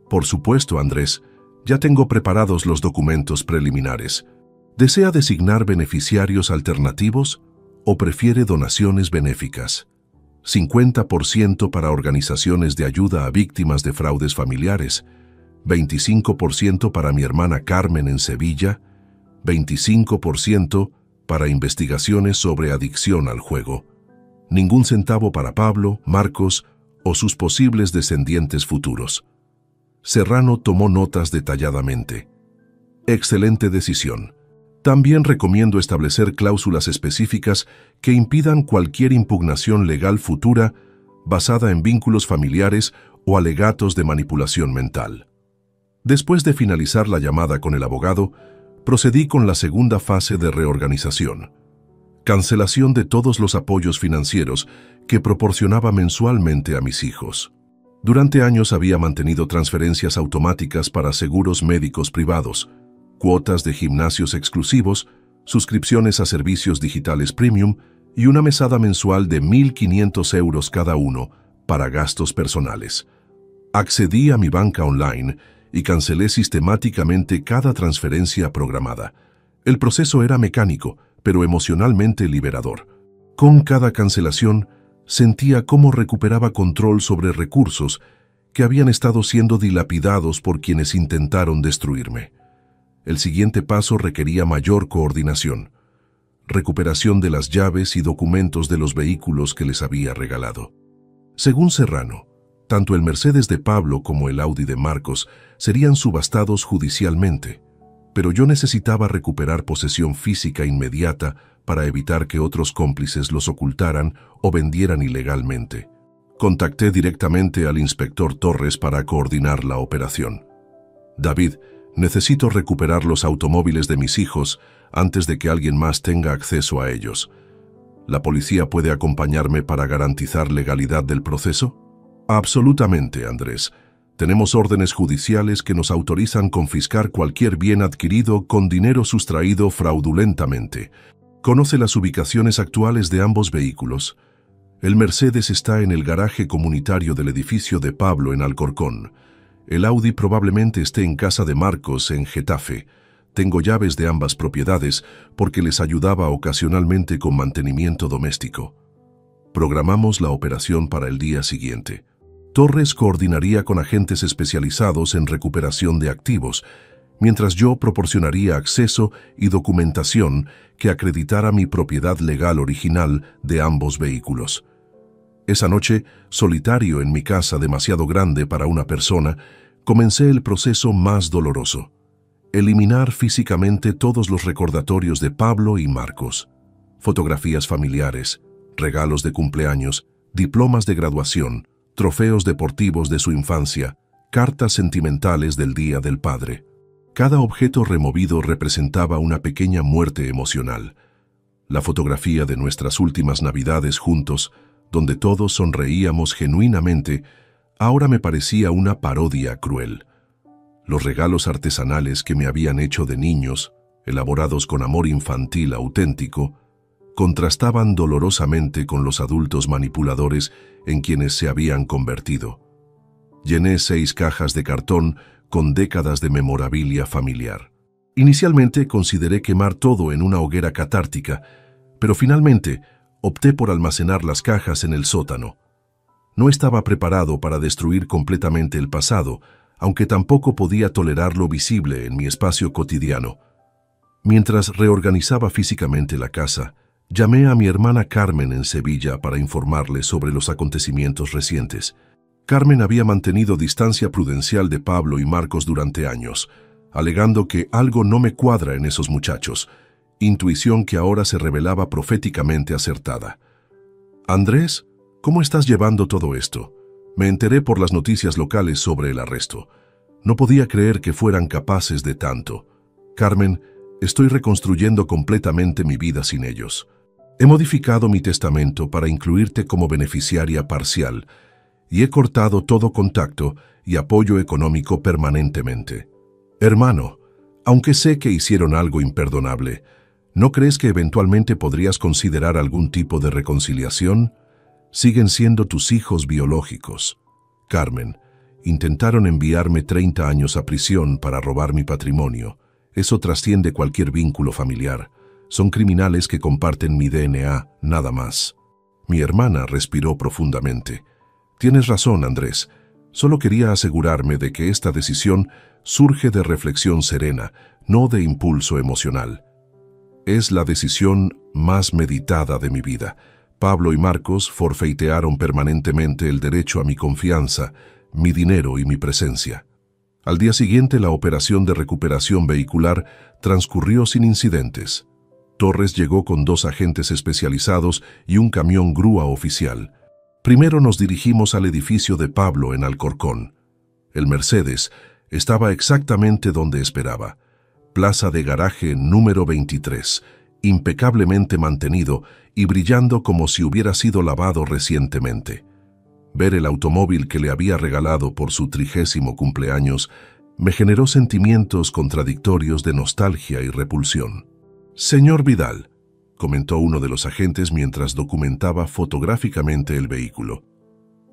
Por supuesto, Andrés. Ya tengo preparados los documentos preliminares. ¿Desea designar beneficiarios alternativos o prefiere donaciones benéficas? 50% para organizaciones de ayuda a víctimas de fraudes familiares, 25% para mi hermana Carmen en Sevilla, 25% para investigaciones sobre adicción al juego. Ningún centavo para Pablo, Marcos o sus posibles descendientes futuros. Serrano tomó notas detalladamente. Excelente decisión. También recomiendo establecer cláusulas específicas que impidan cualquier impugnación legal futura basada en vínculos familiares o alegatos de manipulación mental. Después de finalizar la llamada con el abogado, procedí con la segunda fase de reorganización. Cancelación de todos los apoyos financieros que proporcionaba mensualmente a mis hijos. Durante años había mantenido transferencias automáticas para seguros médicos privados, cuotas de gimnasios exclusivos, suscripciones a servicios digitales premium y una mesada mensual de 1.500 euros cada uno para gastos personales. Accedí a mi banca online y cancelé sistemáticamente cada transferencia programada. El proceso era mecánico, pero emocionalmente liberador. Con cada cancelación, sentía cómo recuperaba control sobre recursos que habían estado siendo dilapidados por quienes intentaron destruirme. El siguiente paso requería mayor coordinación, recuperación de las llaves y documentos de los vehículos que les había regalado. Según Serrano, tanto el Mercedes de Pablo como el Audi de Marcos serían subastados judicialmente, pero yo necesitaba recuperar posesión física inmediata para evitar que otros cómplices los ocultaran o vendieran ilegalmente. Contacté directamente al inspector Torres para coordinar la operación. David, necesito recuperar los automóviles de mis hijos antes de que alguien más tenga acceso a ellos. ¿La policía puede acompañarme para garantizar legalidad del proceso? Absolutamente, Andrés. Tenemos órdenes judiciales que nos autorizan confiscar cualquier bien adquirido con dinero sustraído fraudulentamente. Conoce las ubicaciones actuales de ambos vehículos. El Mercedes está en el garaje comunitario del edificio de Pablo en Alcorcón. El Audi probablemente esté en casa de Marcos en Getafe. Tengo llaves de ambas propiedades porque les ayudaba ocasionalmente con mantenimiento doméstico. Programamos la operación para el día siguiente. Torres coordinaría con agentes especializados en recuperación de activos, mientras yo proporcionaría acceso y documentación que acreditara mi propiedad legal original de ambos vehículos. Esa noche, solitario en mi casa demasiado grande para una persona, comencé el proceso más doloroso: eliminar físicamente todos los recordatorios de Pablo y Marcos, fotografías familiares, regalos de cumpleaños, diplomas de graduación, trofeos deportivos de su infancia, cartas sentimentales del Día del Padre. Cada objeto removido representaba una pequeña muerte emocional. La fotografía de nuestras últimas Navidades juntos, donde todos sonreíamos genuinamente, ahora me parecía una parodia cruel. Los regalos artesanales que me habían hecho de niños, elaborados con amor infantil auténtico, contrastaban dolorosamente con los adultos manipuladores en quienes se habían convertido. Llené 6 cajas de cartón con décadas de memorabilia familiar. Inicialmente consideré quemar todo en una hoguera catártica, pero finalmente opté por almacenar las cajas en el sótano. No estaba preparado para destruir completamente el pasado, aunque tampoco podía tolerarlo visible en mi espacio cotidiano. Mientras reorganizaba físicamente la casa, llamé a mi hermana Carmen en Sevilla para informarle sobre los acontecimientos recientes. Carmen había mantenido distancia prudencial de Pablo y Marcos durante años, alegando que algo no me cuadra en esos muchachos, intuición que ahora se revelaba proféticamente acertada. Andrés, ¿cómo estás llevando todo esto? Me enteré por las noticias locales sobre el arresto. No podía creer que fueran capaces de tanto. Carmen, estoy reconstruyendo completamente mi vida sin ellos. He modificado mi testamento para incluirte como beneficiaria parcial y he cortado todo contacto y apoyo económico permanentemente. Hermano, aunque sé que hicieron algo imperdonable, ¿no crees que eventualmente podrías considerar algún tipo de reconciliación? Siguen siendo tus hijos biológicos. Carmen, intentaron enviarme 30 años a prisión para robar mi patrimonio. Eso trasciende cualquier vínculo familiar. Son criminales que comparten mi DNA, nada más. Mi hermana respiró profundamente. Tienes razón, Andrés. Solo quería asegurarme de que esta decisión surge de reflexión serena, no de impulso emocional. Es la decisión más meditada de mi vida. Pablo y Marcos forfeitearon permanentemente el derecho a mi confianza, mi dinero y mi presencia. Al día siguiente, la operación de recuperación vehicular transcurrió sin incidentes. Torres llegó con 2 agentes especializados y un camión grúa oficial. Primero nos dirigimos al edificio de Pablo en Alcorcón. El Mercedes estaba exactamente donde esperaba. Plaza de garaje número 23, impecablemente mantenido y brillando como si hubiera sido lavado recientemente. Ver el automóvil que le había regalado por su 30º cumpleaños me generó sentimientos contradictorios de nostalgia y repulsión. «Señor Vidal», comentó uno de los agentes mientras documentaba fotográficamente el vehículo,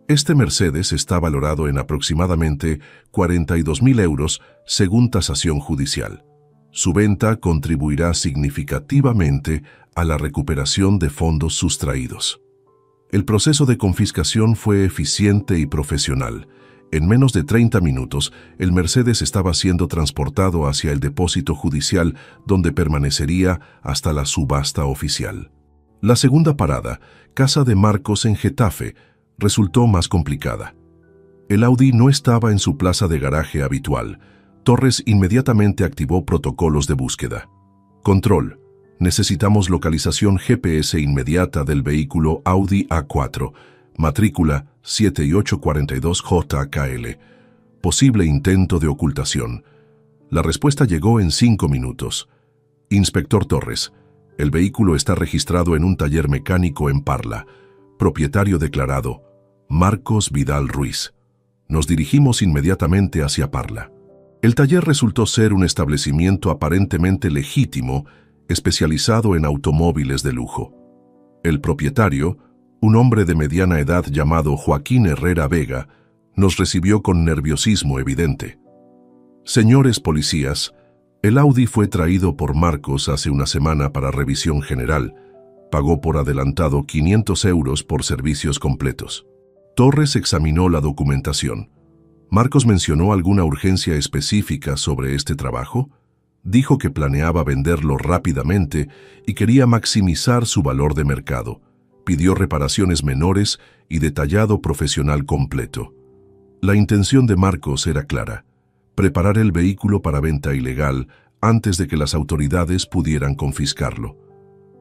«este Mercedes está valorado en aproximadamente 42.000 euros según tasación judicial. Su venta contribuirá significativamente a la recuperación de fondos sustraídos». El proceso de confiscación fue eficiente y profesional. En menos de 30 minutos, el Mercedes estaba siendo transportado hacia el depósito judicial, donde permanecería hasta la subasta oficial. La segunda parada, casa de Marcos en Getafe, resultó más complicada. El Audi no estaba en su plaza de garaje habitual. Torres inmediatamente activó protocolos de búsqueda. «Control. Necesitamos localización GPS inmediata del vehículo Audi A4, matrícula 7842JKL. Posible intento de ocultación». La respuesta llegó en 5 minutos. «Inspector Torres, el vehículo está registrado en un taller mecánico en Parla. Propietario declarado, Marcos Vidal Ruiz. Nos dirigimos inmediatamente hacia Parla». El taller resultó ser un establecimiento aparentemente legítimo, especializado en automóviles de lujo. El propietario, un hombre de mediana edad llamado Joaquín Herrera Vega, nos recibió con nerviosismo evidente. «Señores policías, el Audi fue traído por Marcos hace una semana para revisión general. Pagó por adelantado 500 euros por servicios completos». Torres examinó la documentación. «¿Marcos mencionó alguna urgencia específica sobre este trabajo?» Dijo que planeaba venderlo rápidamente y quería maximizar su valor de mercado. Pidió reparaciones menores y detallado profesional completo. La intención de Marcos era clara: preparar el vehículo para venta ilegal antes de que las autoridades pudieran confiscarlo.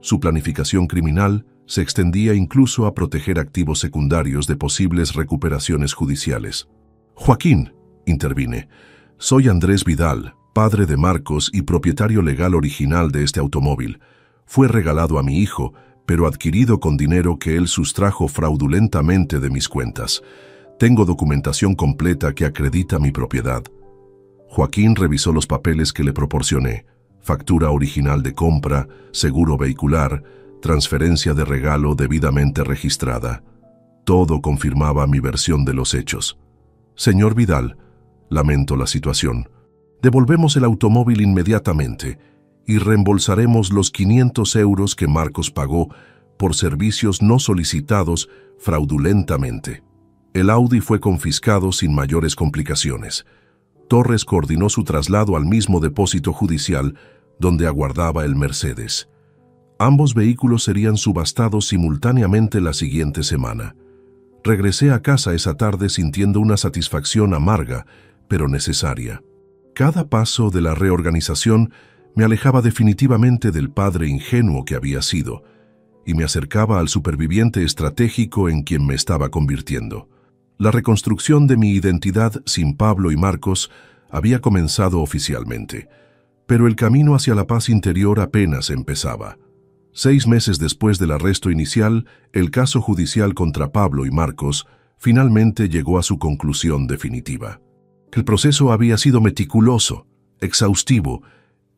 Su planificación criminal se extendía incluso a proteger activos secundarios de posibles recuperaciones judiciales. «Joaquín», intervine, «soy Andrés Vidal, padre de Marcos y propietario legal original de este automóvil. Fue regalado a mi hijo, pero adquirido con dinero que él sustrajo fraudulentamente de mis cuentas. Tengo documentación completa que acredita mi propiedad». Joaquín revisó los papeles que le proporcioné: factura original de compra, seguro vehicular, transferencia de regalo debidamente registrada. Todo confirmaba mi versión de los hechos. «Señor Vidal, lamento la situación. Devolvemos el automóvil inmediatamente y reembolsaremos los 500 euros que Marcos pagó por servicios no solicitados fraudulentamente». El Audi fue confiscado sin mayores complicaciones. Torres coordinó su traslado al mismo depósito judicial donde aguardaba el Mercedes. Ambos vehículos serían subastados simultáneamente la siguiente semana. Regresé a casa esa tarde sintiendo una satisfacción amarga, pero necesaria. Cada paso de la reorganización me alejaba definitivamente del padre ingenuo que había sido y me acercaba al superviviente estratégico en quien me estaba convirtiendo. La reconstrucción de mi identidad sin Pablo y Marcos había comenzado oficialmente, pero el camino hacia la paz interior apenas empezaba. 6 meses después del arresto inicial, el caso judicial contra Pablo y Marcos finalmente llegó a su conclusión definitiva. El proceso había sido meticuloso, exhaustivo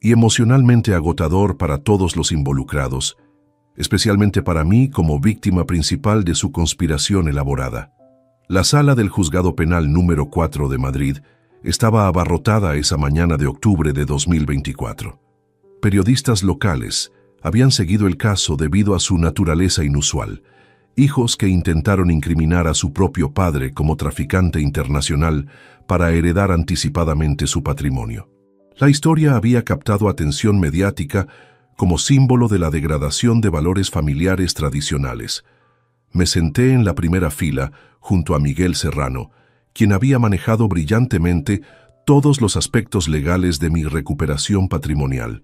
y emocionalmente agotador para todos los involucrados, especialmente para mí como víctima principal de su conspiración elaborada. La sala del Juzgado Penal número 4 de Madrid estaba abarrotada esa mañana de octubre de 2024. Periodistas locales habían seguido el caso debido a su naturaleza inusual. Hijos que intentaron incriminar a su propio padre como traficante internacional para heredar anticipadamente su patrimonio. La historia había captado atención mediática como símbolo de la degradación de valores familiares tradicionales. Me senté en la primera fila junto a Miguel Serrano, quien había manejado brillantemente todos los aspectos legales de mi recuperación patrimonial.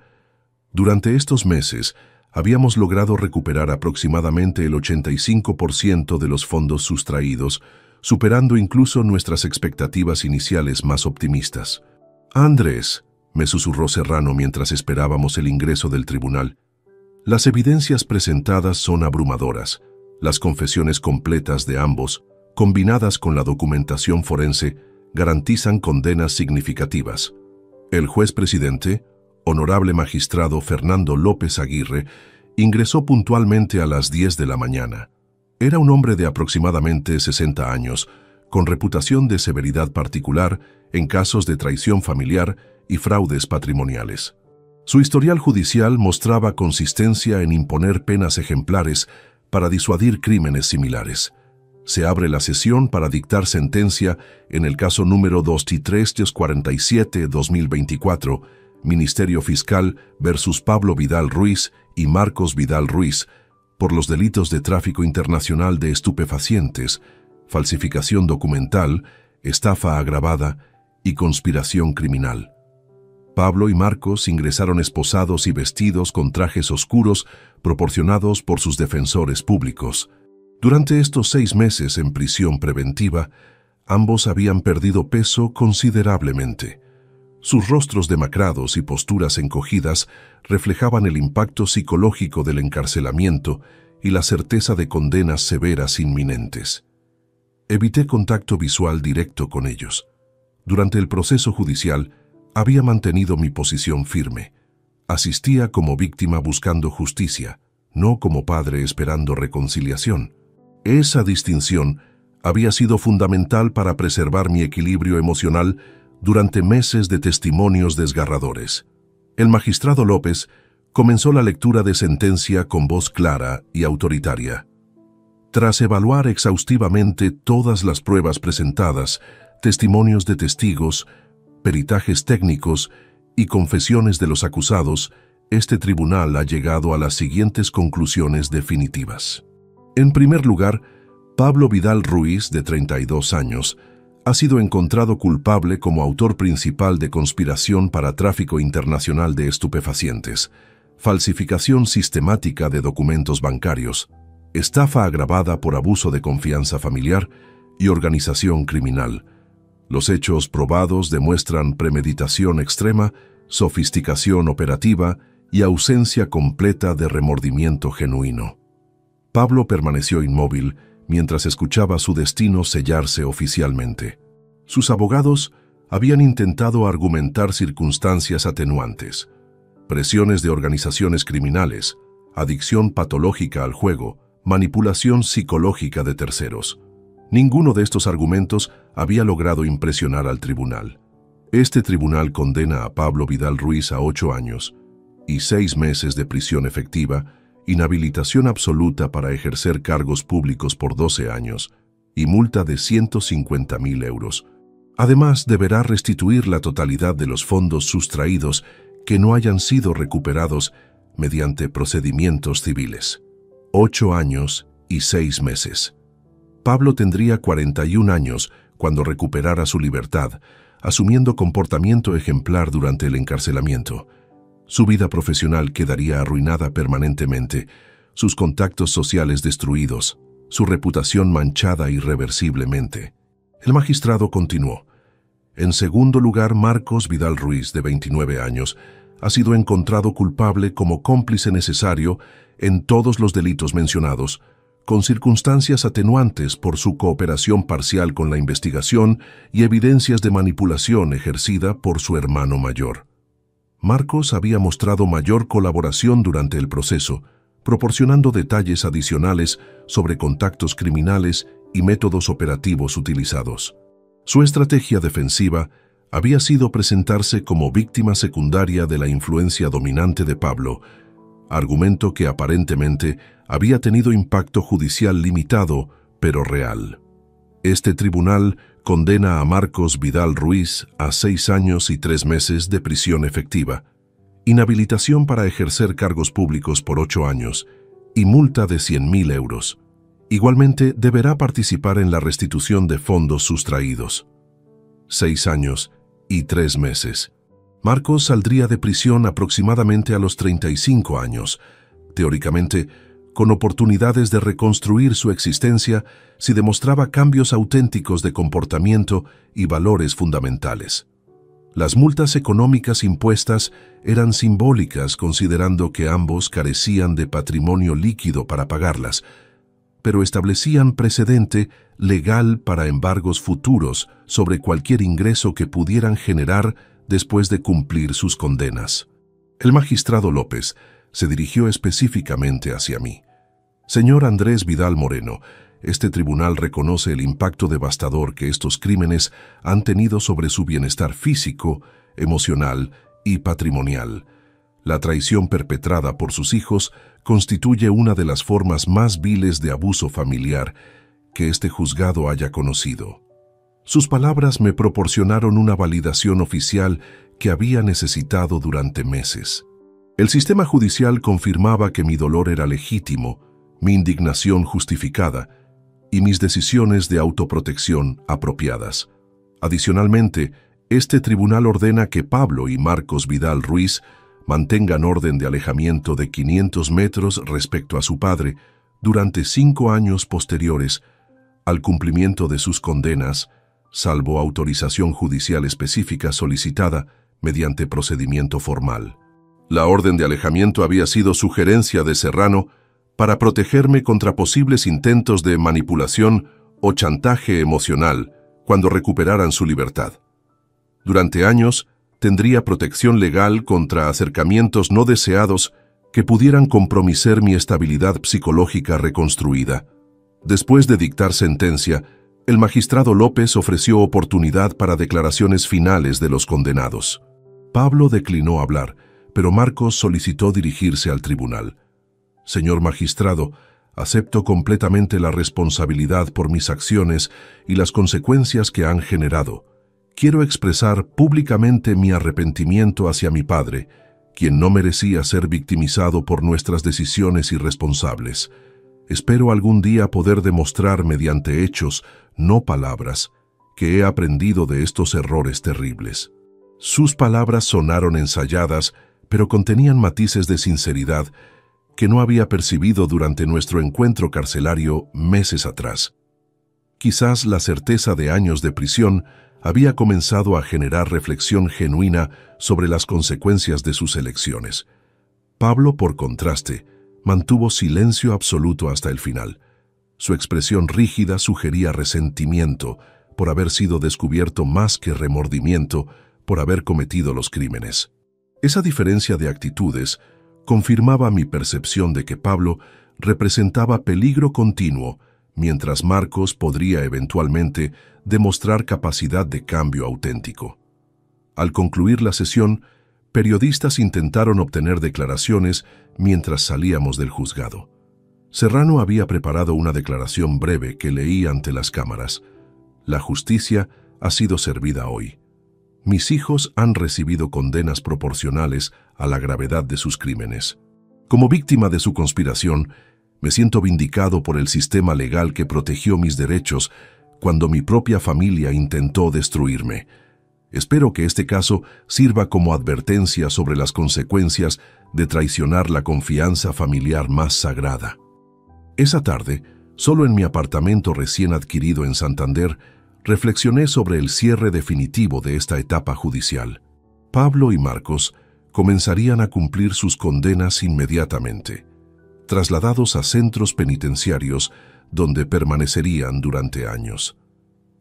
Durante estos meses, habíamos logrado recuperar aproximadamente el 85% de los fondos sustraídos, superando incluso nuestras expectativas iniciales más optimistas. «Andrés», me susurró Serrano mientras esperábamos el ingreso del tribunal, «las evidencias presentadas son abrumadoras. Las confesiones completas de ambos, combinadas con la documentación forense, garantizan condenas significativas. El juez presidente, honorable magistrado Fernando López Aguirre, ingresó puntualmente a las 10 de la mañana. Era un hombre de aproximadamente 60 años, con reputación de severidad particular en casos de traición familiar y fraudes patrimoniales. Su historial judicial mostraba consistencia en imponer penas ejemplares para disuadir crímenes similares. Se abre la sesión para dictar sentencia en el caso número 23-47-2024, Ministerio Fiscal versus Pablo Vidal Ruiz y Marcos Vidal Ruiz, por los delitos de tráfico internacional de estupefacientes, falsificación documental, estafa agravada y conspiración criminal. Pablo y Marcos ingresaron esposados y vestidos con trajes oscuros proporcionados por sus defensores públicos. Durante estos 6 meses en prisión preventiva, ambos habían perdido peso considerablemente. Sus rostros demacrados y posturas encogidas reflejaban el impacto psicológico del encarcelamiento y la certeza de condenas severas inminentes. Evité contacto visual directo con ellos. Durante el proceso judicial, había mantenido mi posición firme. Asistía como víctima buscando justicia, no como padre esperando reconciliación. Esa distinción había sido fundamental para preservar mi equilibrio emocional durante meses de testimonios desgarradores. El magistrado López comenzó la lectura de sentencia con voz clara y autoritaria. Tras evaluar exhaustivamente todas las pruebas presentadas, testimonios de testigos, peritajes técnicos y confesiones de los acusados, este tribunal ha llegado a las siguientes conclusiones definitivas. En primer lugar, Pablo Vidal Ruiz, de 32 años, ha sido encontrado culpable como autor principal de conspiración para tráfico internacional de estupefacientes, falsificación sistemática de documentos bancarios, estafa agravada por abuso de confianza familiar y organización criminal. Los hechos probados demuestran premeditación extrema, sofisticación operativa y ausencia completa de remordimiento genuino. Pablo permaneció inmóvil mientras escuchaba su destino sellarse oficialmente. Sus abogados habían intentado argumentar circunstancias atenuantes, presiones de organizaciones criminales, adicción patológica al juego, manipulación psicológica de terceros. Ninguno de estos argumentos había logrado impresionar al tribunal. Este tribunal condena a Pablo Vidal Ruiz a 8 años y 6 meses de prisión efectiva, inhabilitación absoluta para ejercer cargos públicos por 12 años y multa de 150.000 euros. Además, deberá restituir la totalidad de los fondos sustraídos que no hayan sido recuperados mediante procedimientos civiles. 8 años y 6 meses. Pablo tendría 41 años cuando recuperara su libertad, asumiendo comportamiento ejemplar durante el encarcelamiento. Su vida profesional quedaría arruinada permanentemente, sus contactos sociales destruidos, su reputación manchada irreversiblemente. El magistrado continuó. En segundo lugar, Marcos Vidal Ruiz, de 29 años, ha sido encontrado culpable como cómplice necesario en todos los delitos mencionados, con circunstancias atenuantes por su cooperación parcial con la investigación y evidencias de manipulación ejercida por su hermano mayor. Marcos había mostrado mayor colaboración durante el proceso, proporcionando detalles adicionales sobre contactos criminales y métodos operativos utilizados. Su estrategia defensiva había sido presentarse como víctima secundaria de la influencia dominante de Pablo, argumento que aparentemente había tenido impacto judicial limitado, pero real. Este tribunal condena a Marcos Vidal Ruiz a 6 años y 3 meses de prisión efectiva, inhabilitación para ejercer cargos públicos por 8 años y multa de 100.000 euros. Igualmente, deberá participar en la restitución de fondos sustraídos. 6 años y 3 meses. Marcos saldría de prisión aproximadamente a los 35 años, teóricamente, con oportunidades de reconstruir su existencia si demostraba cambios auténticos de comportamiento y valores fundamentales. Las multas económicas impuestas eran simbólicas considerando que ambos carecían de patrimonio líquido para pagarlas, pero establecían precedente legal para embargos futuros sobre cualquier ingreso que pudieran generar después de cumplir sus condenas. El magistrado López se dirigió específicamente hacia mí. Señor Andrés Vidal Moreno, este tribunal reconoce el impacto devastador que estos crímenes han tenido sobre su bienestar físico, emocional y patrimonial. La traición perpetrada por sus hijos constituye una de las formas más viles de abuso familiar que este juzgado haya conocido. Sus palabras me proporcionaron una validación oficial que había necesitado durante meses. El sistema judicial confirmaba que mi dolor era legítimo, mi indignación justificada y mis decisiones de autoprotección apropiadas. Adicionalmente, este tribunal ordena que Pablo y Marcos Vidal Ruiz mantengan orden de alejamiento de 500 metros respecto a su padre durante 5 años posteriores al cumplimiento de sus condenas, salvo autorización judicial específica solicitada mediante procedimiento formal. La orden de alejamiento había sido sugerencia de Serrano para protegerme contra posibles intentos de manipulación o chantaje emocional cuando recuperaran su libertad. Durante años, tendría protección legal contra acercamientos no deseados que pudieran comprometer mi estabilidad psicológica reconstruida. Después de dictar sentencia, el magistrado López ofreció oportunidad para declaraciones finales de los condenados. Pablo declinó hablar, pero Marcos solicitó dirigirse al tribunal. Señor magistrado, acepto completamente la responsabilidad por mis acciones y las consecuencias que han generado. Quiero expresar públicamente mi arrepentimiento hacia mi padre, quien no merecía ser victimizado por nuestras decisiones irresponsables. Espero algún día poder demostrar mediante hechos, no palabras, que he aprendido de estos errores terribles. Sus palabras sonaron ensayadas, pero contenían matices de sinceridad que no había percibido durante nuestro encuentro carcelario meses atrás. Quizás la certeza de años de prisión había comenzado a generar reflexión genuina sobre las consecuencias de sus elecciones. Pablo, por contraste, mantuvo silencio absoluto hasta el final. Su expresión rígida sugería resentimiento por haber sido descubierto más que remordimiento por haber cometido los crímenes. Esa diferencia de actitudes confirmaba mi percepción de que Pablo representaba peligro continuo, mientras Marcos podría eventualmente demostrar capacidad de cambio auténtico. Al concluir la sesión, periodistas intentaron obtener declaraciones mientras salíamos del juzgado. Serrano había preparado una declaración breve que leí ante las cámaras. La justicia ha sido servida hoy. Mis hijos han recibido condenas proporcionales a la gravedad de sus crímenes. Como víctima de su conspiración, me siento vindicado por el sistema legal que protegió mis derechos cuando mi propia familia intentó destruirme. Espero que este caso sirva como advertencia sobre las consecuencias de traicionar la confianza familiar más sagrada. Esa tarde, solo en mi apartamento recién adquirido en Santander, reflexioné sobre el cierre definitivo de esta etapa judicial. Pablo y Marcos comenzarían a cumplir sus condenas inmediatamente, trasladados a centros penitenciarios donde permanecerían durante años.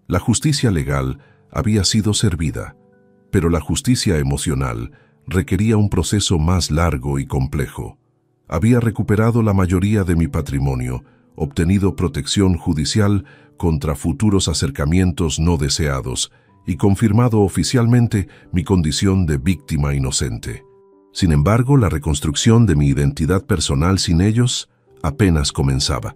La justicia legal había sido servida, pero la justicia emocional requería un proceso más largo y complejo. Había recuperado la mayoría de mi patrimonio, obtenido protección judicial contra futuros acercamientos no deseados y confirmado oficialmente mi condición de víctima inocente. Sin embargo, la reconstrucción de mi identidad personal sin ellos apenas comenzaba.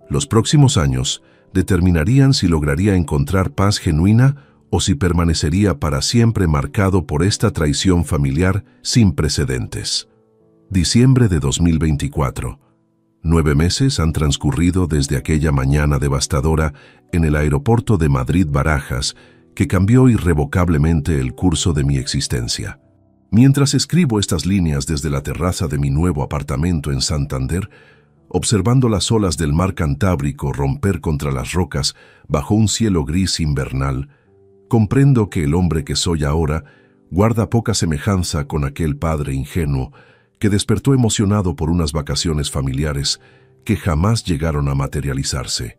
Los próximos años determinarían si lograría encontrar paz genuina o si permanecería para siempre marcado por esta traición familiar sin precedentes. Diciembre de 2024. 9 meses han transcurrido desde aquella mañana devastadora en el aeropuerto de Madrid-Barajas que cambió irrevocablemente el curso de mi existencia. Mientras escribo estas líneas desde la terraza de mi nuevo apartamento en Santander, observando las olas del mar Cantábrico romper contra las rocas bajo un cielo gris invernal, comprendo que el hombre que soy ahora guarda poca semejanza con aquel padre ingenuo que despertó emocionado por unas vacaciones familiares que jamás llegaron a materializarse.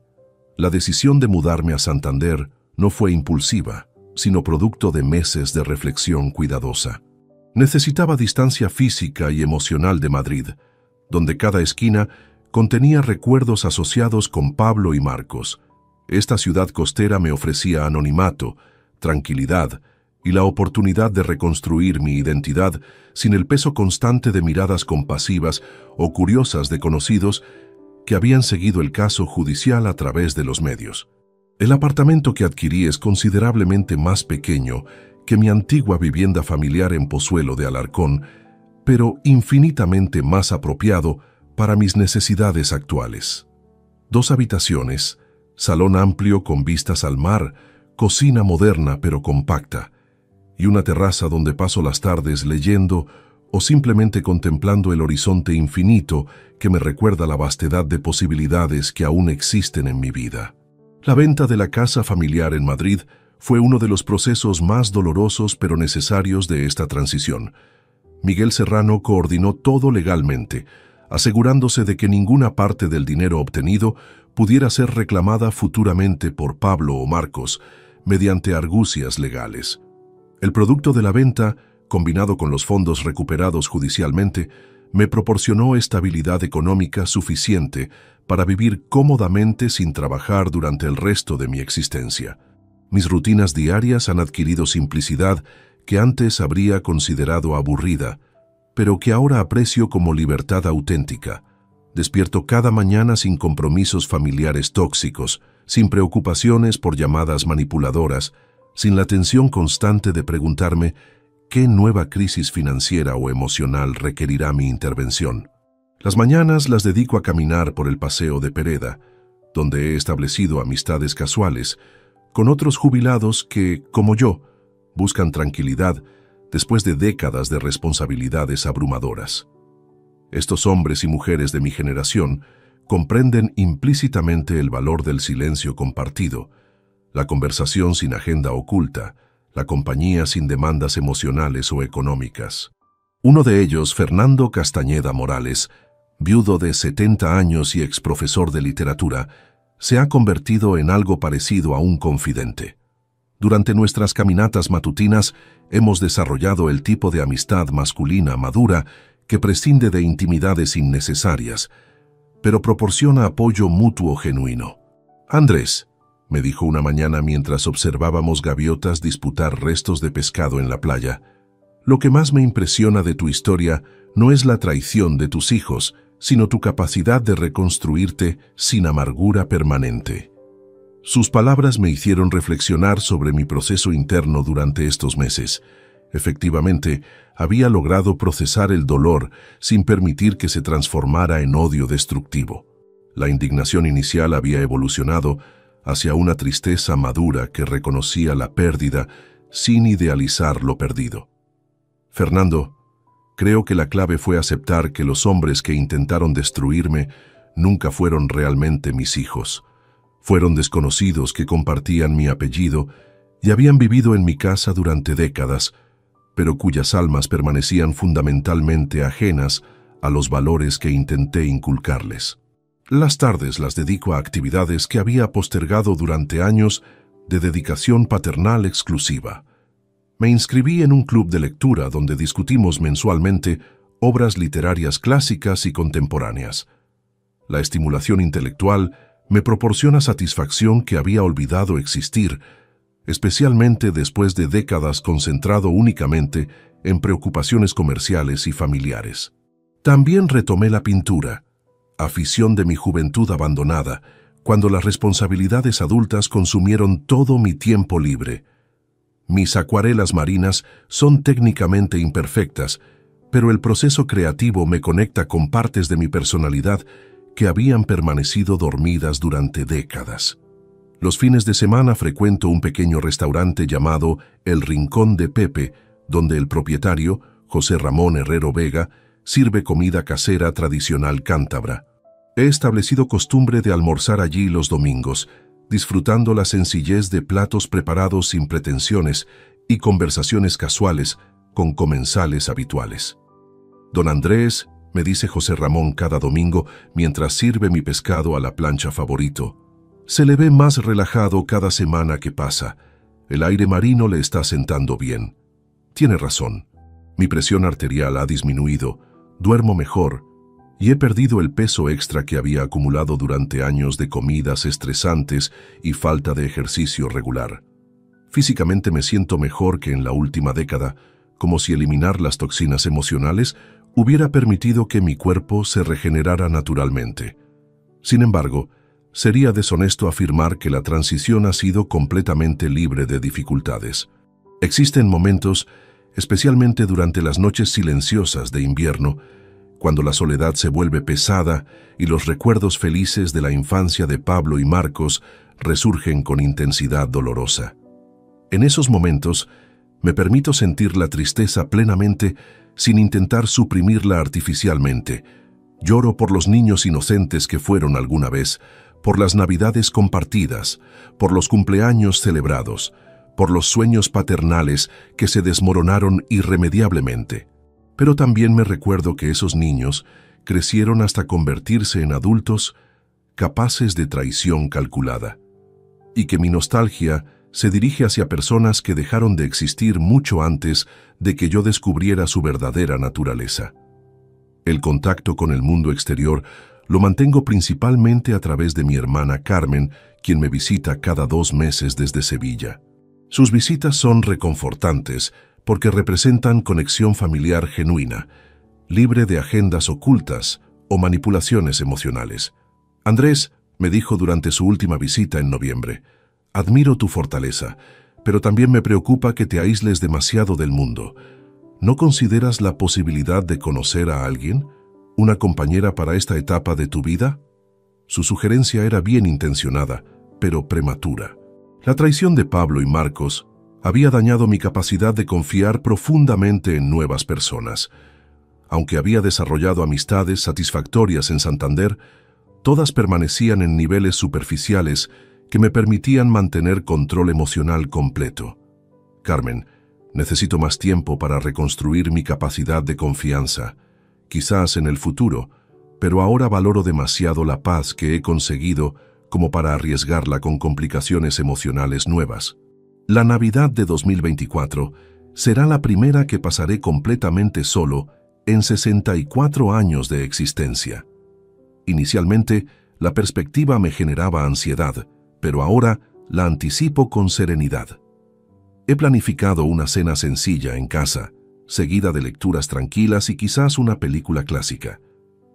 La decisión de mudarme a Santander no fue impulsiva, sino producto de meses de reflexión cuidadosa. Necesitaba distancia física y emocional de Madrid, donde cada esquina contenía recuerdos asociados con Pablo y Marcos. Esta ciudad costera me ofrecía anonimato, tranquilidad y la oportunidad de reconstruir mi identidad sin el peso constante de miradas compasivas o curiosas de conocidos que habían seguido el caso judicial a través de los medios. El apartamento que adquirí es considerablemente más pequeño que mi antigua vivienda familiar en Pozuelo de Alarcón, pero infinitamente más apropiado para mis necesidades actuales. 2 habitaciones, salón amplio con vistas al mar, cocina moderna pero compacta, y una terraza donde paso las tardes leyendo o simplemente contemplando el horizonte infinito que me recuerda la vastedad de posibilidades que aún existen en mi vida. La venta de la casa familiar en Madrid fue uno de los procesos más dolorosos pero necesarios de esta transición. Miguel Serrano coordinó todo legalmente, asegurándose de que ninguna parte del dinero obtenido pudiera ser reclamada futuramente por Pablo o Marcos mediante argucias legales. El producto de la venta, combinado con los fondos recuperados judicialmente, me proporcionó estabilidad económica suficiente para vivir cómodamente sin trabajar durante el resto de mi existencia. Mis rutinas diarias han adquirido simplicidad que antes habría considerado aburrida, pero que ahora aprecio como libertad auténtica. Despierto cada mañana sin compromisos familiares tóxicos, sin preocupaciones por llamadas manipuladoras, sin la tensión constante de preguntarme qué nueva crisis financiera o emocional requerirá mi intervención. Las mañanas las dedico a caminar por el Paseo de Pereda, donde he establecido amistades casuales con otros jubilados que, como yo, buscan tranquilidad después de décadas de responsabilidades abrumadoras. Estos hombres y mujeres de mi generación comprenden implícitamente el valor del silencio compartido, la conversación sin agenda oculta, la compañía sin demandas emocionales o económicas. Uno de ellos, Fernando Castañeda Morales, viudo de 70 años y exprofesor de literatura, se ha convertido en algo parecido a un confidente. Durante nuestras caminatas matutinas hemos desarrollado el tipo de amistad masculina madura que prescinde de intimidades innecesarias, pero proporciona apoyo mutuo genuino. «Andrés», me dijo una mañana mientras observábamos gaviotas disputar restos de pescado en la playa, «lo que más me impresiona de tu historia no es la traición de tus hijos, sino tu capacidad de reconstruirte sin amargura permanente». Sus palabras me hicieron reflexionar sobre mi proceso interno durante estos meses. Efectivamente, había logrado procesar el dolor sin permitir que se transformara en odio destructivo. La indignación inicial había evolucionado hacia una tristeza madura que reconocía la pérdida sin idealizar lo perdido. «Fernando, creo que la clave fue aceptar que los hombres que intentaron destruirme nunca fueron realmente mis hijos. Fueron desconocidos que compartían mi apellido y habían vivido en mi casa durante décadas, pero cuyas almas permanecían fundamentalmente ajenas a los valores que intenté inculcarles. Las tardes las dedico a actividades que había postergado durante años de dedicación paternal exclusiva. Me inscribí en un club de lectura donde discutimos mensualmente obras literarias clásicas y contemporáneas. La estimulación intelectual me proporciona satisfacción que había olvidado existir, especialmente después de décadas concentrado únicamente en preocupaciones comerciales y familiares. También retomé la pintura, afición de mi juventud abandonada, cuando las responsabilidades adultas consumieron todo mi tiempo libre. Mis acuarelas marinas son técnicamente imperfectas, pero el proceso creativo me conecta con partes de mi personalidad que habían permanecido dormidas durante décadas. Los fines de semana frecuento un pequeño restaurante llamado El Rincón de Pepe, donde el propietario, José Ramón Herrero Vega, sirve comida casera tradicional cántabra. He establecido costumbre de almorzar allí los domingos, disfrutando la sencillez de platos preparados sin pretensiones y conversaciones casuales con comensales habituales. Don Andrés, me dice José Ramón cada domingo mientras sirve mi pescado a la plancha favorito. Se le ve más relajado cada semana que pasa. El aire marino le está sentando bien. Tiene razón. Mi presión arterial ha disminuido, duermo mejor y he perdido el peso extra que había acumulado durante años de comidas estresantes y falta de ejercicio regular. Físicamente me siento mejor que en la última década, como si eliminar las toxinas emocionales hubiera permitido que mi cuerpo se regenerara naturalmente. Sin embargo, sería deshonesto afirmar que la transición ha sido completamente libre de dificultades. Existen momentos, especialmente durante las noches silenciosas de invierno, cuando la soledad se vuelve pesada y los recuerdos felices de la infancia de Pablo y Marcos resurgen con intensidad dolorosa. En esos momentos, me permito sentir la tristeza plenamente sin intentar suprimirla artificialmente. Lloro por los niños inocentes que fueron alguna vez, por las navidades compartidas, por los cumpleaños celebrados, por los sueños paternales que se desmoronaron irremediablemente. Pero también me recuerdo que esos niños crecieron hasta convertirse en adultos capaces de traición calculada, y que mi nostalgia se dirige hacia personas que dejaron de existir mucho antes de que yo descubriera su verdadera naturaleza. El contacto con el mundo exterior lo mantengo principalmente a través de mi hermana Carmen, quien me visita cada 2 meses desde Sevilla. Sus visitas son reconfortantes porque representan conexión familiar genuina, libre de agendas ocultas o manipulaciones emocionales. Andrés, me dijo durante su última visita en noviembre, admiro tu fortaleza, pero también me preocupa que te aísles demasiado del mundo. ¿No consideras la posibilidad de conocer a alguien, una compañera para esta etapa de tu vida? Su sugerencia era bien intencionada, pero prematura. La traición de Pablo y Marcos había dañado mi capacidad de confiar profundamente en nuevas personas. Aunque había desarrollado amistades satisfactorias en Santander, todas permanecían en niveles superficiales que me permitían mantener control emocional completo. Carmen, necesito más tiempo para reconstruir mi capacidad de confianza, quizás en el futuro, pero ahora valoro demasiado la paz que he conseguido como para arriesgarla con complicaciones emocionales nuevas. La Navidad de 2024 será la primera que pasaré completamente solo en 64 años de existencia. Inicialmente, la perspectiva me generaba ansiedad, pero ahora la anticipo con serenidad. He planificado una cena sencilla en casa, seguida de lecturas tranquilas y quizás una película clásica.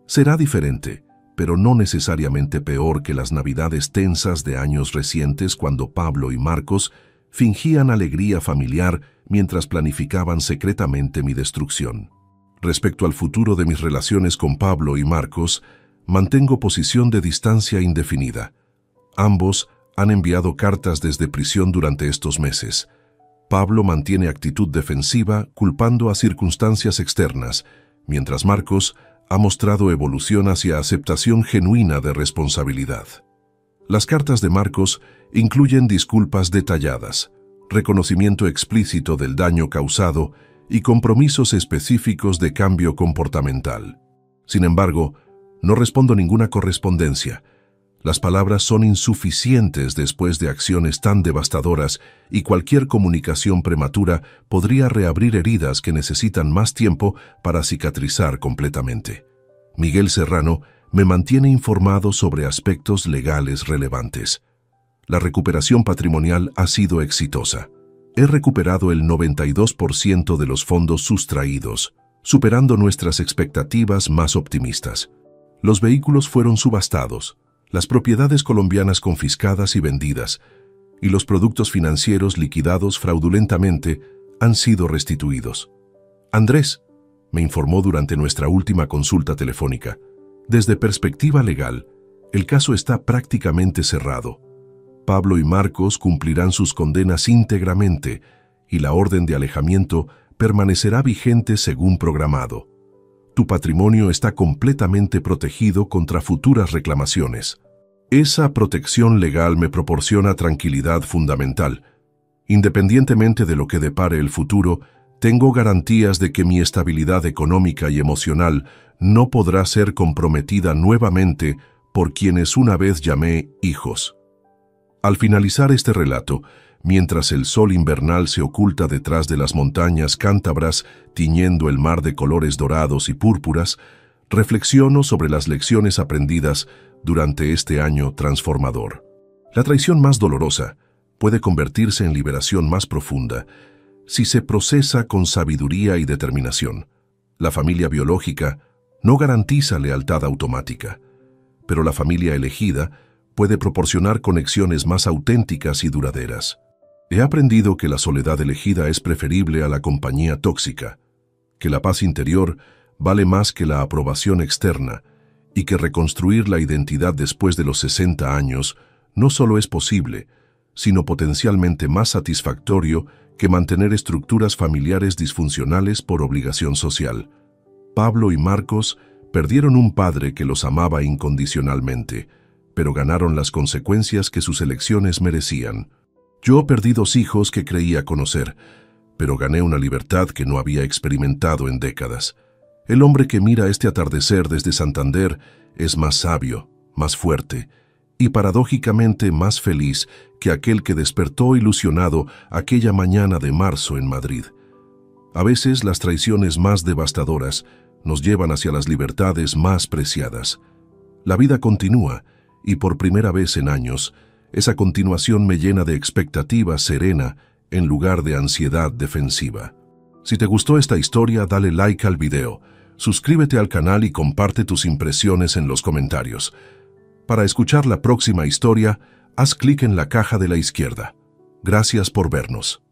Será diferente, pero no necesariamente peor que las Navidades tensas de años recientes cuando Pablo y Marcos fingían alegría familiar mientras planificaban secretamente mi destrucción. Respecto al futuro de mis relaciones con Pablo y Marcos, mantengo posición de distancia indefinida. Ambos han enviado cartas desde prisión durante estos meses. Pablo mantiene actitud defensiva, culpando a circunstancias externas, mientras Marcos ha mostrado evolución hacia aceptación genuina de responsabilidad. Las cartas de Marcos incluyen disculpas detalladas, reconocimiento explícito del daño causado y compromisos específicos de cambio comportamental. Sin embargo, no respondo ninguna correspondencia. Las palabras son insuficientes después de acciones tan devastadoras y cualquier comunicación prematura podría reabrir heridas que necesitan más tiempo para cicatrizar completamente. Miguel Serrano me mantiene informado sobre aspectos legales relevantes. La recuperación patrimonial ha sido exitosa. He recuperado el 92% de los fondos sustraídos, superando nuestras expectativas más optimistas. Los vehículos fueron subastados, las propiedades colombianas confiscadas y vendidas, y los productos financieros liquidados fraudulentamente han sido restituidos. Andrés, me informó durante nuestra última consulta telefónica, desde perspectiva legal, el caso está prácticamente cerrado. Pablo y Marcos cumplirán sus condenas íntegramente y la orden de alejamiento permanecerá vigente según programado. Tu patrimonio está completamente protegido contra futuras reclamaciones. Esa protección legal me proporciona tranquilidad fundamental. Independientemente de lo que depare el futuro, Tengo garantías de que mi estabilidad económica y emocional no podrá ser comprometida nuevamente por quienes una vez llamé hijos. Al finalizar este relato, mientras el sol invernal se oculta detrás de las montañas cántabras, tiñendo el mar de colores dorados y púrpuras, reflexiono sobre las lecciones aprendidas durante este año transformador. La traición más dolorosa puede convertirse en liberación más profunda si se procesa con sabiduría y determinación. La familia biológica no garantiza lealtad automática, pero la familia elegida puede proporcionar conexiones más auténticas y duraderas. He aprendido que la soledad elegida es preferible a la compañía tóxica, que la paz interior vale más que la aprobación externa y que reconstruir la identidad después de los 60 años no solo es posible, sino potencialmente más satisfactorio que mantener estructuras familiares disfuncionales por obligación social. Pablo y Marcos perdieron un padre que los amaba incondicionalmente, pero ganaron las consecuencias que sus elecciones merecían. Yo perdí 2 hijos que creía conocer, pero gané una libertad que no había experimentado en décadas. El hombre que mira este atardecer desde Santander es más sabio, más fuerte y paradójicamente más feliz que aquel que despertó ilusionado aquella mañana de marzo en Madrid. A veces las traiciones más devastadoras nos llevan hacia las libertades más preciadas. La vida continúa y por primera vez en años, esa continuación me llena de expectativa serena en lugar de ansiedad defensiva. Si te gustó esta historia, dale like al video, suscríbete al canal y comparte tus impresiones en los comentarios. Para escuchar la próxima historia, haz clic en la caja de la izquierda. Gracias por vernos.